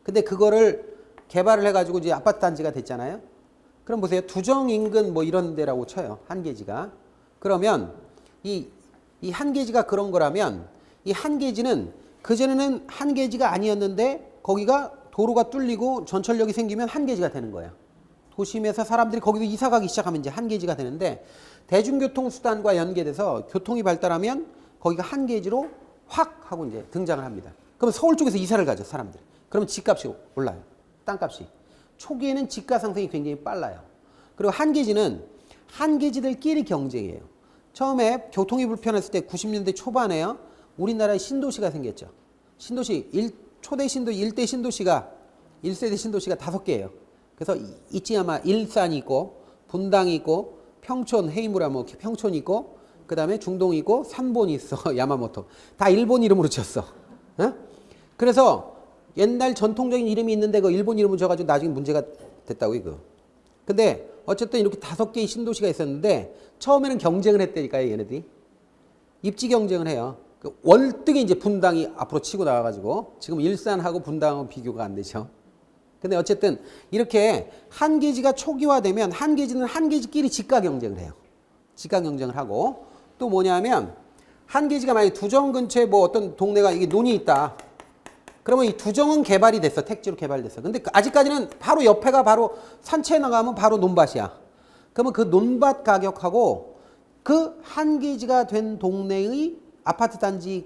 근데 그거를 개발을 해가지고 이제 아파트 단지가 됐잖아요. 그럼 보세요. 두정 인근 뭐 이런 데라고 쳐요. 한계지가. 그러면 이 한계지가 그런 거라면 이 한계지는 그전에는 한계지가 아니었는데 거기가 도로가 뚫리고 전철역이 생기면 한계지가 되는 거예요. 도심에서 사람들이 거기도 이사 가기 시작하면 이제 한계지가 되는데 대중교통수단과 연계돼서 교통이 발달하면 거기가 한계지로 확 하고 이제 등장을 합니다. 그럼 서울 쪽에서 이사를 가죠, 사람들이. 그러면 집값이 올라요. 땅값이. 초기에는 집가 상승이 굉장히 빨라요. 그리고 한계지는 한계지들끼리 경쟁해요. 처음에 교통이 불편했을 때 90년대 초반에요. 우리나라에 신도시가 생겼죠. 신도시, 초대 신도, 일대 신도시가, 1세대 신도시가 5개예요. 그래서 이치야마, 일산이 있고, 분당이 있고, 평촌, 헤이무라 뭐 평촌이 있고, 그 다음에 중동이 있고, 산본이 있어, 야마모토. 다 일본 이름으로 지었어. 어? 그래서 옛날 전통적인 이름이 있는데 그 일본 이름을 줘가지고 나중에 문제가 됐다고 이거. 근데 어쨌든 이렇게 5개의 신도시가 있었는데 처음에는 경쟁을 했다니까요, 얘네들이. 입지 경쟁을 해요. 월등히 이제 분당이 앞으로 치고 나와가지고 지금 일산하고 분당하고 비교가 안 되죠. 근데 어쨌든 이렇게 한 계지가 초기화되면 한 계지는 한 계지끼리 지가 경쟁을 해요. 지가 경쟁을 하고 또 뭐냐면 한 계지가 만약에 두정 근처에 뭐 어떤 동네가 이게 논이 있다. 그러면 이 두정은 개발이 됐어. 택지로 개발됐어. 근데 아직까지는 바로 옆에가 바로 산채에 나가면 바로 논밭이야. 그러면 그 논밭 가격하고 그 한 계지가 된 동네의 아파트 단지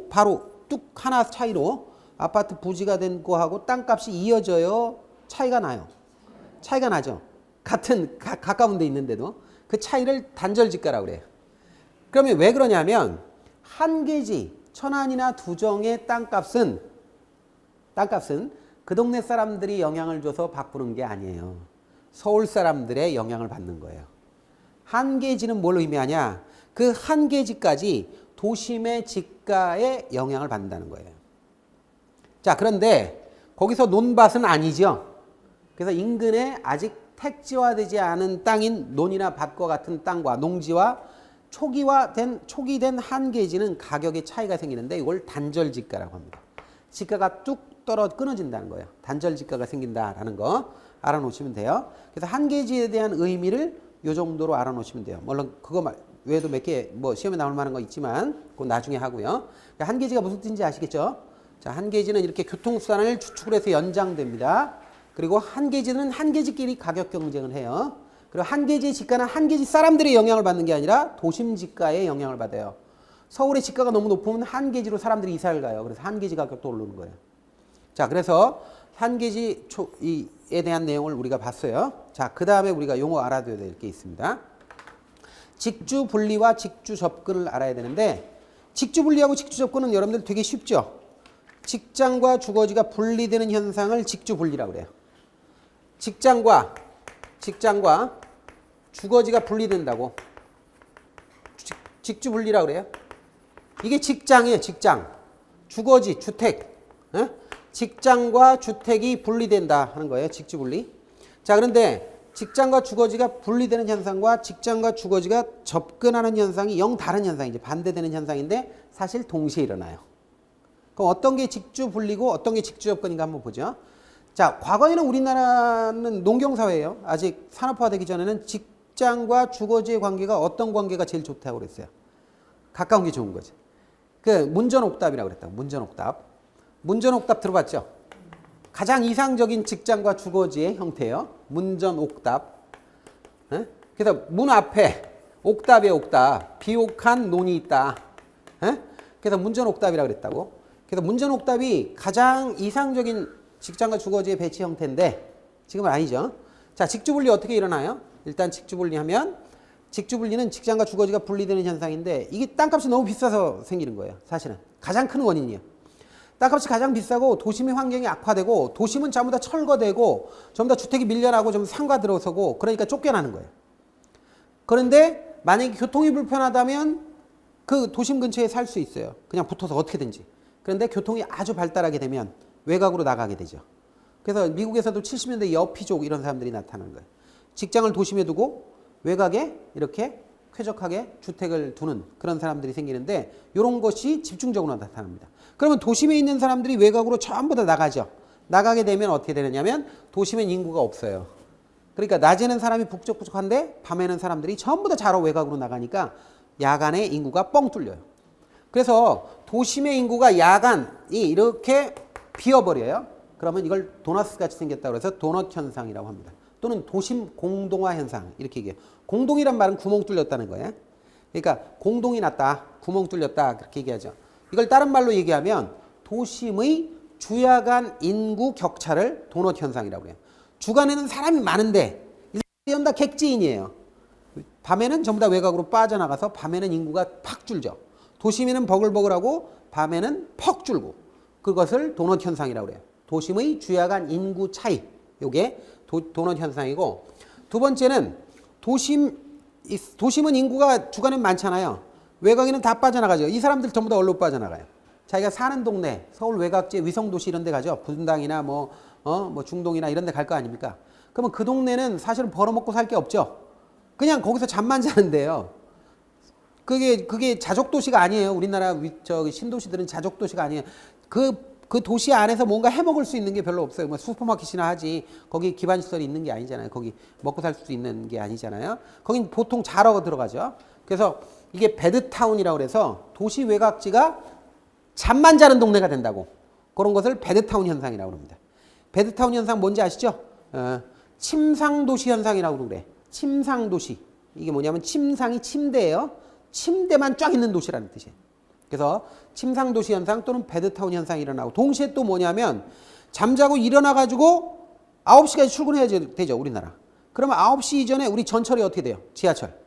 바로 뚝 하나 차이로 아파트 부지가 된 거하고 땅값이 이어져요. 차이가 나요. 차이가 나죠. 같은 가까운 데 있는데도 그 차이를 단절지가라고 그래요. 그러면 왜 그러냐면 한 계지 천안이나 두정의 땅값은 그 동네 사람들이 영향을 줘서 바꾸는 게 아니에요. 서울 사람들의 영향을 받는 거예요. 한 계지는 뭘 의미하냐? 그 한 계지까지 도심의 지가에 영향을 받는다는 거예요. 자, 그런데 거기서 논밭은 아니죠. 그래서 인근에 아직 택지화되지 않은 땅인 논이나 밭과 같은 땅과 농지와 초기된 한 계지는 가격의 차이가 생기는데 이걸 단절지가라고 합니다. 지가가 뚝 끊어진다는 거예요. 단절지가가 생긴다라는 거 알아놓으시면 돼요. 그래서 한 계지에 대한 의미를 이 정도로 알아놓으시면 돼요. 물론 그거 외에도 몇 개 뭐 시험에 나올 만한 거 있지만 그건 나중에 하고요. 한 계지가 무슨 뜻인지 아시겠죠? 자, 한 계지는 이렇게 교통수단을 주축을 해서 연장됩니다. 그리고 한 계지는 한 계지끼리 가격 경쟁을 해요. 그리고 한 계지의 지가는 한 계지 사람들의 영향을 받는 게 아니라 도심 지가의 영향을 받아요. 서울의 지가가 너무 높으면 한 계지로 사람들이 이사를 가요. 그래서 한 계지 가격도 오르는 거예요. 자, 그래서 한 계지에 대한 내용을 우리가 봤어요. 자, 그 다음에 우리가 용어 알아둬야 될 게 있습니다. 직주 분리와 직주 접근을 알아야 되는데 직주 분리하고 직주 접근은 여러분들 되게 쉽죠. 직장과 주거지가 분리되는 현상을 직주 분리라고 그래요. 직장과 주거지가 분리된다고 직주 분리라고 그래요. 이게 직장이에요. 직장. 주거지, 주택. 직장과 주택이 분리된다 하는 거예요. 직주 분리. 자, 그런데 직장과 주거지가 분리되는 현상과 직장과 주거지가 접근하는 현상이 영 다른 현상이죠. 반대되는 현상인데 사실 동시에 일어나요. 그럼 어떤 게 직주 분리고 어떤 게 직주 접근인가 한번 보죠. 자, 과거에는 우리나라는 농경사회예요. 아직 산업화되기 전에는 직장과 주거지의 관계가 어떤 관계가 제일 좋다고 그랬어요. 가까운 게 좋은 거죠. 그 문전옥답이라고 그랬다고. 문전옥답 들어봤죠? 가장 이상적인 직장과 주거지의 형태예요. 문전옥답. 그래서 문 앞에 옥답에 옥답, 비옥한 논이 있다. 그래서 문전옥답이라고 그랬다고. 그래서 문전옥답이 가장 이상적인 직장과 주거지의 배치 형태인데 지금은 아니죠. 자, 직주분리 어떻게 일어나요? 일단 직주분리하면 직주분리는 직장과 주거지가 분리되는 현상인데 이게 땅값이 너무 비싸서 생기는 거예요. 사실은 가장 큰 원인이에요. 땅값이 가장 비싸고 도심의 환경이 악화되고 도심은 전부 다 철거되고 전부 다 주택이 밀려나고 전부 상가 들어서고 그러니까 쫓겨나는 거예요. 그런데 만약에 교통이 불편하다면 그 도심 근처에 살 수 있어요. 그냥 붙어서 어떻게든지. 그런데 교통이 아주 발달하게 되면 외곽으로 나가게 되죠. 그래서 미국에서도 70년대 여피족 이런 사람들이 나타나는 거예요. 직장을 도심에 두고 외곽에 이렇게 쾌적하게 주택을 두는 그런 사람들이 생기는데 이런 것이 집중적으로 나타납니다. 그러면 도심에 있는 사람들이 외곽으로 전부 다 나가죠. 나가게 되면 어떻게 되느냐면 도심엔 인구가 없어요. 그러니까 낮에는 사람이 북적북적한데 밤에는 사람들이 전부 다 자로 외곽으로 나가니까 야간에 인구가 뻥 뚫려요. 그래서 도심의 인구가 야간이 이렇게 비어버려요. 그러면 이걸 도너스 같이 생겼다고 해서 도넛 현상이라고 합니다. 또는 도심 공동화 현상 이렇게 얘기해요. 공동이란 말은 구멍 뚫렸다는 거예요. 그러니까 공동이 났다, 구멍 뚫렸다 그렇게 얘기하죠. 이걸 다른 말로 얘기하면 도심의 주야간 인구 격차를 도넛 현상이라고 해요. 주간에는 사람이 많은데 이 사람들이 전부 다 객지인이에요. 밤에는 전부 다 외곽으로 빠져나가서 밤에는 인구가 팍 줄죠. 도심에는 버글버글하고 밤에는 퍽 줄고 그것을 도넛 현상이라고 그래요. 도심의 주야 간 인구 차이. 요게 도넛 현상이고 두 번째는 도심은 인구가 주간에 많잖아요. 외곽에는 다 빠져나가죠. 이 사람들 전부 다 어디로 빠져나가요? 자기가 사는 동네, 서울 외곽지 위성도시 이런 데 가죠. 분당이나 뭐 중동이나 이런 데 갈 거 아닙니까? 그러면 그 동네는 사실은 벌어먹고 살 게 없죠. 그냥 거기서 잠만 자는데요. 그게 자족도시가 아니에요. 우리나라 신도시들은 자족도시가 아니에요. 그 도시 안에서 뭔가 해먹을 수 있는 게 별로 없어요. 뭐 슈퍼마켓이나 하지. 거기 기반시설이 있는 게 아니잖아요. 거기 먹고 살 수 있는 게 아니잖아요. 거긴 보통 자러 들어가죠. 그래서 이게 배드타운이라고 그래서 도시 외곽지가 잠만 자는 동네가 된다고. 그런 것을 배드타운 현상이라고 합니다. 배드타운 현상 뭔지 아시죠? 침상도시 현상이라고 그래. 침상도시. 이게 뭐냐면 침상이 침대예요. 침대만 쫙 있는 도시라는 뜻이에요. 그래서 침상도시 현상 또는 배드타운 현상이 일어나고 동시에 또 뭐냐면 잠자고 일어나가지고 9시까지 출근해야 되죠. 우리나라. 그러면 9시 이전에 우리 전철이 어떻게 돼요? 지하철.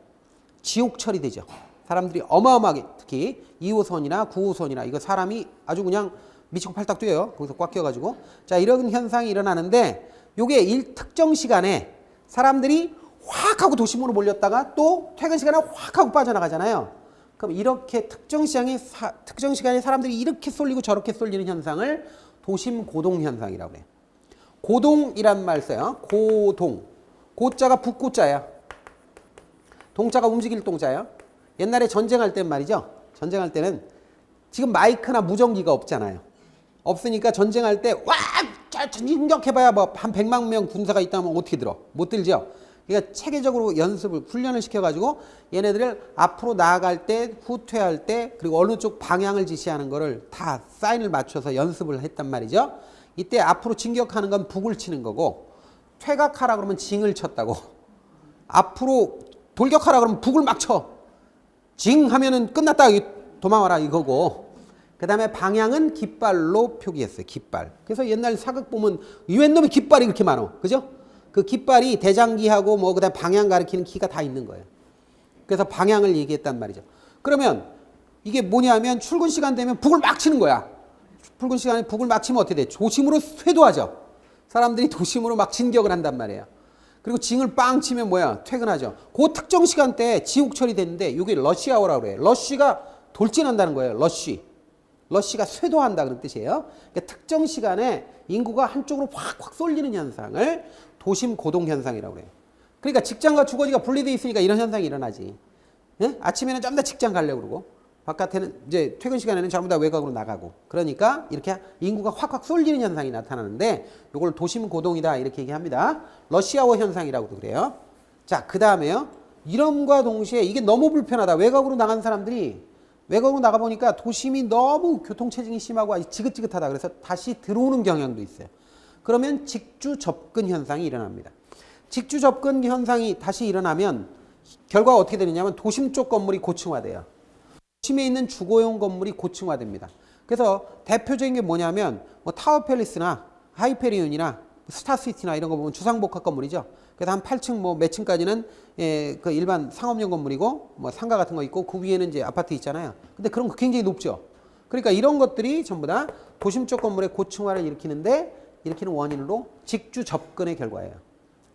지옥철이 되죠. 사람들이 어마어마하게 특히 2호선이나 9호선이나 이거 사람이 아주 그냥 미치고 팔딱 뛰어요. 거기서 꽉 껴가지고. 자, 이런 현상이 일어나는데 요게 특정 시간에 사람들이 확 하고 도심으로 몰렸다가 또 퇴근 시간에 확 하고 빠져나가잖아요. 그럼 이렇게 특정 시간에 사람들이 이렇게 쏠리고 저렇게 쏠리는 현상을 도심 고동 현상이라고 해요. 고동이란 말 써요. 고동. 고자가 북고자야. 동자가 움직일 동자예요. 옛날에 전쟁할 때 말이죠. 전쟁할 때는 지금 마이크나 무전기가 없잖아요. 없으니까 전쟁할 때 와! 진격해봐야 뭐 한 100만 명 군사가 있다면 어떻게 들어? 못 들죠. 그러니까 체계적으로 훈련을 시켜가지고 얘네들을 앞으로 나아갈 때, 후퇴할 때, 그리고 어느 쪽 방향을 지시하는 거를 다 사인을 맞춰서 연습을 했단 말이죠. 이때 앞으로 진격하는 건 북을 치는 거고, 퇴각하라 그러면 징을 쳤다고. 앞으로 돌격하라 그러면 북을 막 쳐. 징 하면은 끝났다. 도망와라 이거고. 그 다음에 방향은 깃발로 표기했어요. 깃발. 그래서 옛날 사극 보면 이웬 놈이 깃발이 그렇게 많어. 그죠? 그 깃발이 대장기하고 뭐 그다음 방향 가리키는 키가 다 있는 거예요. 그래서 방향을 얘기했단 말이죠. 그러면 이게 뭐냐면 출근 시간 되면 북을 막 치는 거야. 출근 시간에 북을 막 치면 어떻게 돼? 도심으로 쇄도하죠. 사람들이 도심으로 막 진격을 한단 말이에요. 그리고 징을 빵 치면 뭐야? 퇴근하죠. 그 특정 시간대에 지옥철이 됐는데 이게 러시아워라고 그래요. 러쉬가 돌진한다는 거예요. 러쉬가 쇄도한다 그런 뜻이에요. 그러니까 특정 시간에 인구가 한쪽으로 확 쏠리는 현상을 도심 고동 현상이라고 그래요. 그러니까 직장과 주거지가 분리되어 있으니까 이런 현상이 일어나지. 예? 아침에는 전부 다 직장 가려고 그러고 바깥에는 이제 퇴근 시간에는 전부 다 외곽으로 나가고 그러니까 이렇게 인구가 확 쏠리는 현상이 나타나는데 이걸 도심 고동이다 이렇게 얘기합니다. 러시아워 현상이라고도 그래요. 자, 그 다음에요. 이름과 동시에 이게 너무 불편하다. 외곽으로 나간 사람들이 외곽으로 나가보니까 도심이 너무 교통체증이 심하고 아주 지긋지긋하다. 그래서 다시 들어오는 경향도 있어요. 그러면 직주 접근 현상이 일어납니다. 직주 접근 현상이 다시 일어나면 결과가 어떻게 되느냐면 도심 쪽 건물이 고층화돼요. 도심에 있는 주거용 건물이 고층화됩니다. 그래서 대표적인 게 뭐냐면 뭐 타워 팰리스나 하이페리온이나 스타시티나 이런 거 보면 주상복합 건물이죠. 그래서 한 8층 뭐 몇 층까지는 그 일반 상업용 건물이고 뭐 상가 같은 거 있고 그 위에는 이제 아파트 있잖아요. 근데 그런 거 굉장히 높죠. 그러니까 이런 것들이 전부 다 도심 쪽 건물의 고층화를 일으키는 원인으로 직주 접근의 결과예요.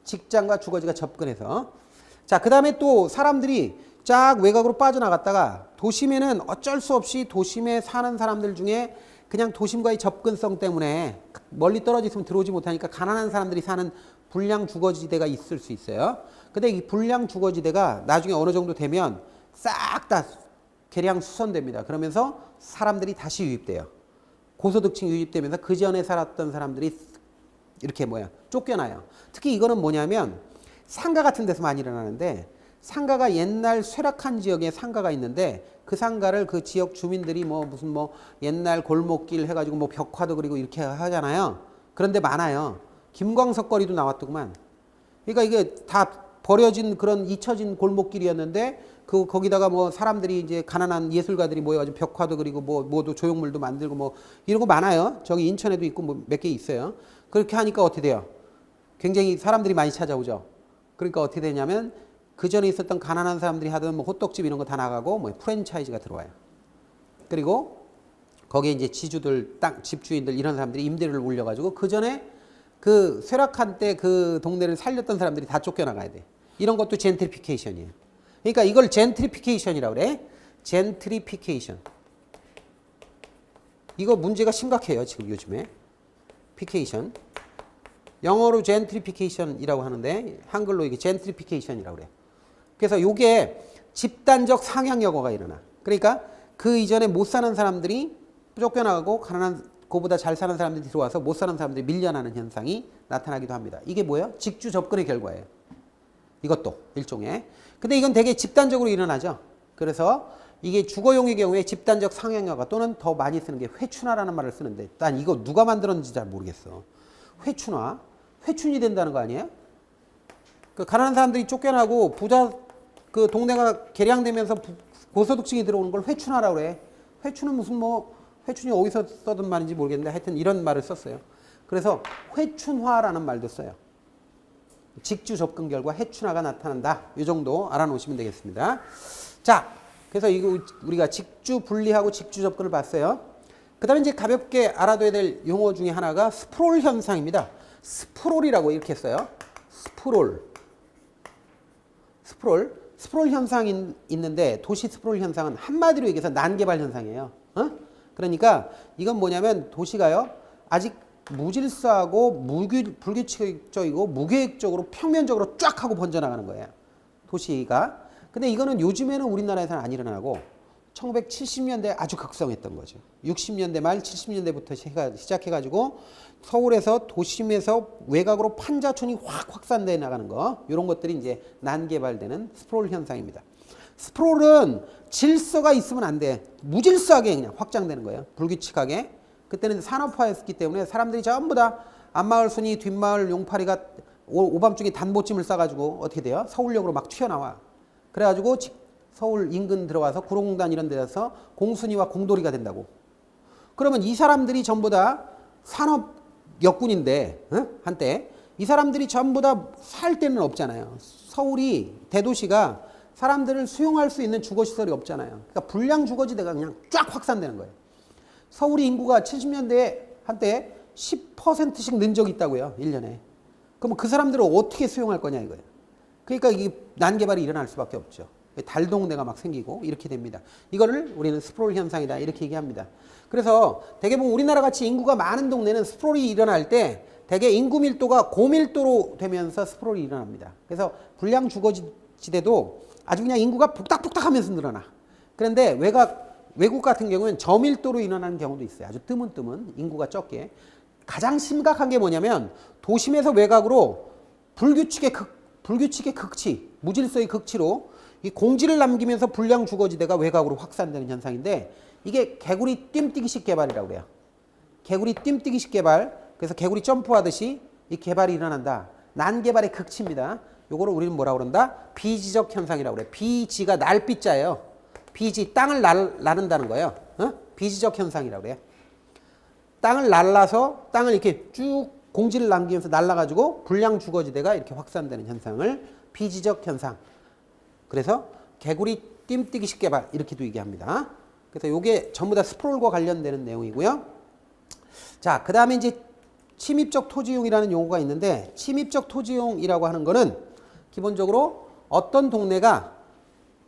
직장과 주거지가 접근해서. 자, 그 다음에 또 사람들이 쫙 외곽으로 빠져나갔다가 도심에는 어쩔 수 없이 도심에 사는 사람들 중에 그냥 도심과의 접근성 때문에 멀리 떨어져 있으면 들어오지 못하니까 가난한 사람들이 사는 불량 주거지대가 있을 수 있어요. 근데 이 불량 주거지대가 나중에 어느 정도 되면 싹 다 개량 수선됩니다. 그러면서 사람들이 다시 유입돼요. 고소득층 유입되면서 그 전에 살았던 사람들이 이렇게 쫓겨나요. 특히 이거는 뭐냐면 상가 같은 데서 많이 일어나는데 상가가 옛날 쇠락한 지역에 상가가 있는데 그 상가를 그 지역 주민들이 무슨 옛날 골목길 해가지고 벽화도 그리고 이렇게 하잖아요. 그런데 많아요. 김광석 거리도 나왔더구만. 그러니까 이게 다 버려진 그런 잊혀진 골목길이었는데 거기다가 사람들이 이제 가난한 예술가들이 모여가지고 벽화도 그리고 뭐도 조형물도 만들고 이런 거 많아요. 저기 인천에도 있고 몇 개 있어요. 그렇게 하니까 어떻게 돼요? 굉장히 사람들이 많이 찾아오죠. 그러니까 어떻게 되냐면 그 전에 있었던 가난한 사람들이 하던 호떡집 이런 거 다 나가고 프랜차이즈가 들어와요. 그리고 거기에 이제 지주들, 땅, 집주인들 이런 사람들이 임대료를 올려가지고 그 전에 그 쇠락한 때 그 동네를 살렸던 사람들이 다 쫓겨나가야 돼. 이런 것도 젠트리피케이션이에요. 그러니까 이걸 젠트리피케이션이라고 그래. 젠트리피케이션. 이거 문제가 심각해요. 지금 요즘에. 피케이션. 영어로 젠트리피케이션이라고 하는데 한글로 이게 젠트리피케이션이라고 그래요. 그래서 이게 집단적 상향여거가 일어나. 그러니까 그 이전에 못 사는 사람들이 쫓겨나가고 가난한 그보다 잘 사는 사람들이 들어와서 못 사는 사람들이 밀려나는 현상이 나타나기도 합니다. 이게 뭐예요? 직주 접근의 결과예요. 이것도 일종의. 근데 이건 되게 집단적으로 일어나죠. 그래서 이게 주거용의 경우에 집단적 상향여가 또는 더 많이 쓰는 게 회춘화라는 말을 쓰는데 난 이거 누가 만들었는지 잘 모르겠어. 회춘화? 회춘이 된다는 거 아니에요? 그 가난한 사람들이 쫓겨나고 부자 그 동네가 개량되면서 고소득층이 들어오는 걸 회춘화라고 그래. 회춘은 무슨 뭐 회춘이 어디서 써든 말인지 모르겠는데 하여튼 이런 말을 썼어요. 그래서 회춘화라는 말도 써요. 직주 접근 결과 회춘화가 나타난다. 이 정도 알아놓으시면 되겠습니다. 자, 그래서 이거 우리가 직주 분리하고 직주 접근을 봤어요. 그 다음에 이제 가볍게 알아둬야 될 용어 중에 하나가 스프롤 현상입니다. 스프롤이라고 이렇게 써요. 스프롤. 스프롤 현상이 있는데 도시 스프롤 현상은 한마디로 얘기해서 난개발 현상이에요. 그러니까 이건 뭐냐면 도시가요. 아직 무질서하고 불규칙적이고 무계획적으로 평면적으로 쫙 하고 번져나가는 거예요. 도시가. 근데 이거는 요즘에는 우리나라에서는 안 일어나고 1970년대 아주 극성했던 거죠. 60년대 말 70년대부터 시작해가지고 서울에서 도심에서 외곽으로 판자촌이 확 확산돼 나가는 거 이런 것들이 이제 난개발되는 스프롤 현상입니다. 스프롤은 질서가 있으면 안 돼. 무질서하게 그냥 확장되는 거예요. 불규칙하게. 그때는 산업화했기 때문에 사람들이 전부 다 앞마을 순이 뒷마을 용팔이가 오밤중에 단보찜을 싸가지고 어떻게 돼요? 서울역으로 막 튀어나와. 그래가지고 서울 인근 들어와서 구로공단 이런 데서 공순이와 공돌이가 된다고. 그러면 이 사람들이 전부 다 산업 역군인데 한때 이 사람들이 전부 다 살 데는 없잖아요. 서울이 대도시가 사람들을 수용할 수 있는 주거시설이 없잖아요. 그러니까 불량 주거지대가 그냥 쫙 확산되는 거예요. 서울이 인구가 70년대에 한때 10%씩 는 적이 있다고요. 1년에. 그럼 그 사람들을 어떻게 수용할 거냐 이거예요. 그러니까 이 난개발이 일어날 수밖에 없죠. 달동네가 막 생기고 이렇게 됩니다. 이거를 우리는 스프롤 현상이다 이렇게 얘기합니다. 그래서 대개 보면 우리나라 같이 인구가 많은 동네는 스프롤이 일어날 때 대개 인구 밀도가 고밀도로 되면서 스프롤이 일어납니다. 그래서 불량 주거지대도 아주 그냥 인구가 북닥북닥 하면서 늘어나. 그런데 외국 같은 경우는 저밀도로 일어나는 경우도 있어요. 아주 뜨문뜨문 인구가 적게. 가장 심각한 게 뭐냐면 도심에서 외곽으로 불규칙의 극치, 무질서의 극치로 이 공지를 남기면서 불량 주거지대가 외곽으로 확산되는 현상인데 이게 개구리 뜀뛰기식 개발이라고 그래요. 개구리 뜀뛰기식 개발. 그래서 개구리 점프하듯이 이 개발이 일어난다. 난개발의 극치입니다. 요거를 우리는 뭐라고 그런다? 비지적 현상이라고 그래. 비지가 날비자예요. 비지, 땅을 나른다는 거예요. 비지적 현상이라고 그래요. 땅을 날라서 땅을 이렇게 쭉 공지를 남기면서 날라가지고 불량 주거지대가 이렇게 확산되는 현상을 비지적 현상. 그래서 개구리 뜀뛰기식 개발 이렇게도 얘기합니다. 그래서 요게 전부 다 스프롤과 관련되는 내용이고요. 자, 그 다음에 이제 침입적 토지용이라는 용어가 있는데 침입적 토지용이라고 하는 거는 기본적으로 어떤 동네가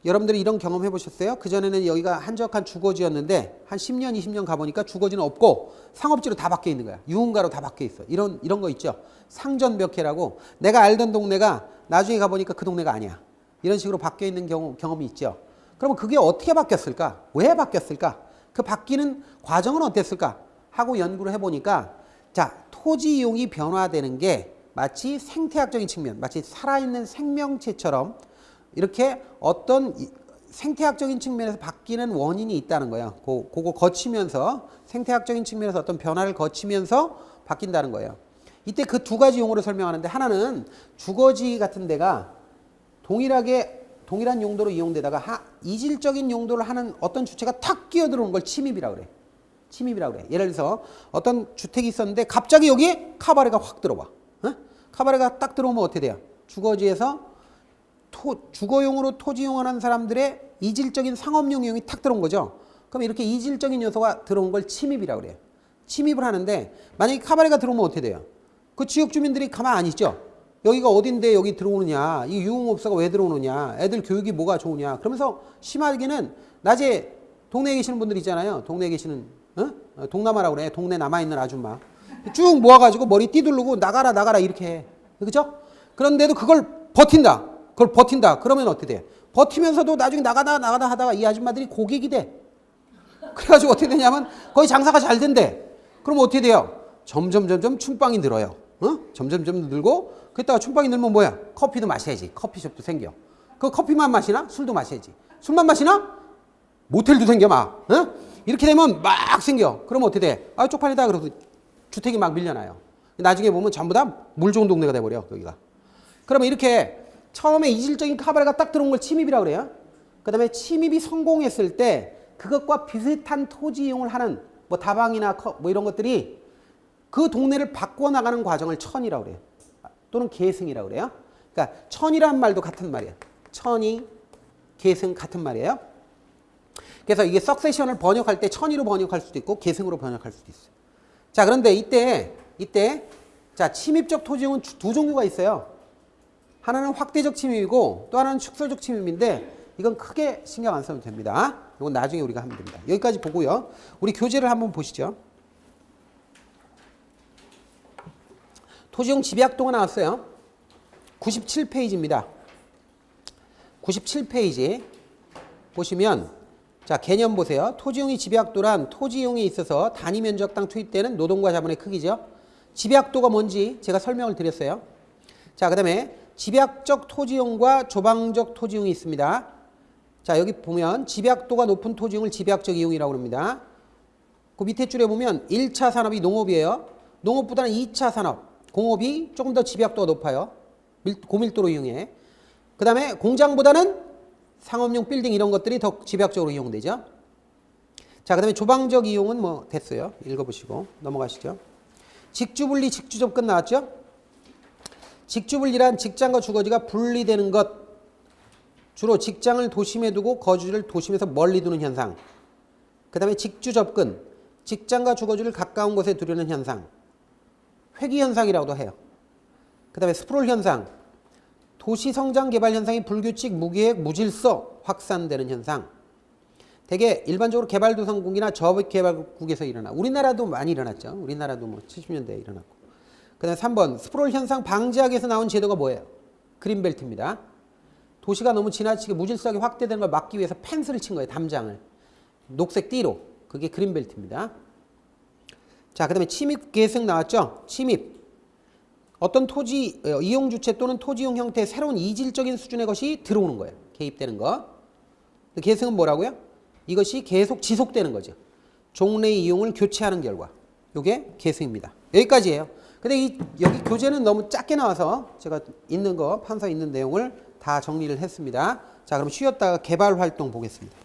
여러분들이 이런 경험 해보셨어요? 그전에는 여기가 한적한 주거지였는데 한 10년, 20년 가보니까 주거지는 없고 상업지로 다 바뀌어 있는 거야. 유흥가로 다 바뀌어 있어. 이런 거 있죠. 상전벽해라고 내가 알던 동네가 나중에 가보니까 그 동네가 아니야. 이런 식으로 바뀌어 있는 경험이 있죠. 그러면 그게 어떻게 바뀌었을까? 왜 바뀌었을까? 그 바뀌는 과정은 어땠을까? 하고 연구를 해보니까 자, 토지 이용이 변화되는 게 마치 생태학적인 측면, 마치 살아있는 생명체처럼 이렇게 어떤 생태학적인 측면에서 바뀌는 원인이 있다는 거예요. 그거 거치면서 생태학적인 측면에서 어떤 변화를 거치면서 바뀐다는 거예요. 이때 그 두 가지 용어를 설명하는데 하나는 주거지 같은 데가 동일한 용도로 이용되다가 이질적인 용도를 하는 어떤 주체가 탁 끼어들어오는 걸 침입이라고 그래. 침입이라고 그래. 예를 들어서 어떤 주택이 있었는데 갑자기 여기에 카바레가 확 들어와. 카바레가 딱 들어오면 어떻게 돼요? 주거지에서 주거용으로 토지 이용하는 사람들의 이질적인 상업용 이용이 탁 들어온 거죠. 그럼 이렇게 이질적인 요소가 들어온 걸 침입이라고 그래요. 침입을 하는데 만약에 카바레가 들어오면 어떻게 돼요? 그 지역 주민들이 가만 안 있죠. 여기가 어딘데 여기 들어오느냐, 이 유흥업소가 왜 들어오느냐, 애들 교육이 뭐가 좋으냐. 그러면서 심하게는 낮에 동네에 계시는 분들 있잖아요. 동네에 계시는 동남아라고 그래. 동네 남아있는 아줌마 쭉 모아가지고 머리 띠두르고 나가라 나가라 이렇게 해. 그죠? 그런데도 그걸 버틴다. 그러면 어떻게 돼? 버티면서도 나중에 나가다 하다가 이 아줌마들이 고객이 돼. 그래가지고 어떻게 되냐면 거의 장사가 잘 된대. 그럼 어떻게 돼요? 점점 춤빵이 늘어요. 점점 늘고 그랬다가 춤빵이 늘면 뭐야? 커피도 마셔야지. 커피숍도 생겨. 그 커피만 마시나? 술도 마셔야지. 술만 마시나? 모텔도 생겨 막. 이렇게 되면 막 생겨. 그러면 어떻게 돼? 아 쪽팔리다. 그러고 주택이 막 밀려나요. 나중에 보면 전부 다 물 좋은 동네가 돼버려 여기가. 그러면 이렇게 처음에 이질적인 카바레가 딱 들어온 걸 침입이라고 그래요. 그 다음에 침입이 성공했을 때 그것과 비슷한 토지 이용을 하는 뭐 다방이나 뭐 이런 것들이 그 동네를 바꿔나가는 과정을 천이라고 그래요. 또는 계승이라고 그래요. 그러니까 천이라는 말도 같은 말이에요. 천이, 계승 같은 말이에요. 그래서 이게 석세션을 번역할 때 천이로 번역할 수도 있고 계승으로 번역할 수도 있어요. 자, 그런데 이때 자, 침입적 토지 이용은 두 종류가 있어요. 하나는 확대적 침입이고 또 하나는 축소적 침입인데 이건 크게 신경 안 써도 됩니다. 이건 나중에 우리가 하면 됩니다. 여기까지 보고요. 우리 교재를 한번 보시죠. 토지용 집약도가 나왔어요. 97페이지입니다. 97페이지 보시면 자, 개념 보세요. 토지용의 집약도란 토지용에 있어서 단위 면적당 투입되는 노동과 자본의 크기죠. 집약도가 뭔지 제가 설명을 드렸어요. 자, 그 다음에 집약적 토지용과 조방적 토지용이 있습니다. 자, 여기 보면 집약도가 높은 토지용을 집약적 이용이라고 합니다. 그 밑에 줄에 보면 1차 산업이 농업이에요. 농업보다는 2차 산업, 공업이 조금 더 집약도가 높아요. 고밀도로 이용해. 그 다음에 공장보다는 상업용 빌딩 이런 것들이 더 집약적으로 이용되죠. 자, 그 다음에 조방적 이용은 뭐 됐어요. 읽어보시고 넘어가시죠. 직주분리, 직주접근 나왔죠. 직주분리란 직장과 주거지가 분리되는 것, 주로 직장을 도심에 두고 거주를 도심에서 멀리 두는 현상. 그 다음에 직주접근, 직장과 주거지를 가까운 곳에 두려는 현상. 회귀현상이라고도 해요. 그 다음에 스프롤 현상, 도시 성장 개발 현상이 불규칙, 무계획, 무질서 확산되는 현상. 대개 일반적으로 개발도상국이나 저개발국에서 일어나. 우리나라도 많이 일어났죠. 우리나라도 뭐 70년대에 일어났고. 그 다음에 3번 스프롤 현상 방지하기 위해서 나온 제도가 뭐예요? 그린벨트입니다. 도시가 너무 지나치게 무질서하게 확대되는 걸 막기 위해서 펜스를 친 거예요. 담장을. 녹색 띠로. 그게 그린벨트입니다. 자, 그 다음에 침입 계승 나왔죠? 침입. 어떤 토지 이용 주체 또는 토지 이용 형태의 새로운 이질적인 수준의 것이 들어오는 거예요. 개입되는 거. 계승은 뭐라고요? 이것이 계속 지속되는 거죠. 종래의 이용을 교체하는 결과. 이게 계승입니다. 여기까지예요. 근데 여기 교재는 너무 작게 나와서 제가 있는 거, 판서 있는 내용을 다 정리를 했습니다. 자, 그럼 쉬었다가 개발 활동 보겠습니다.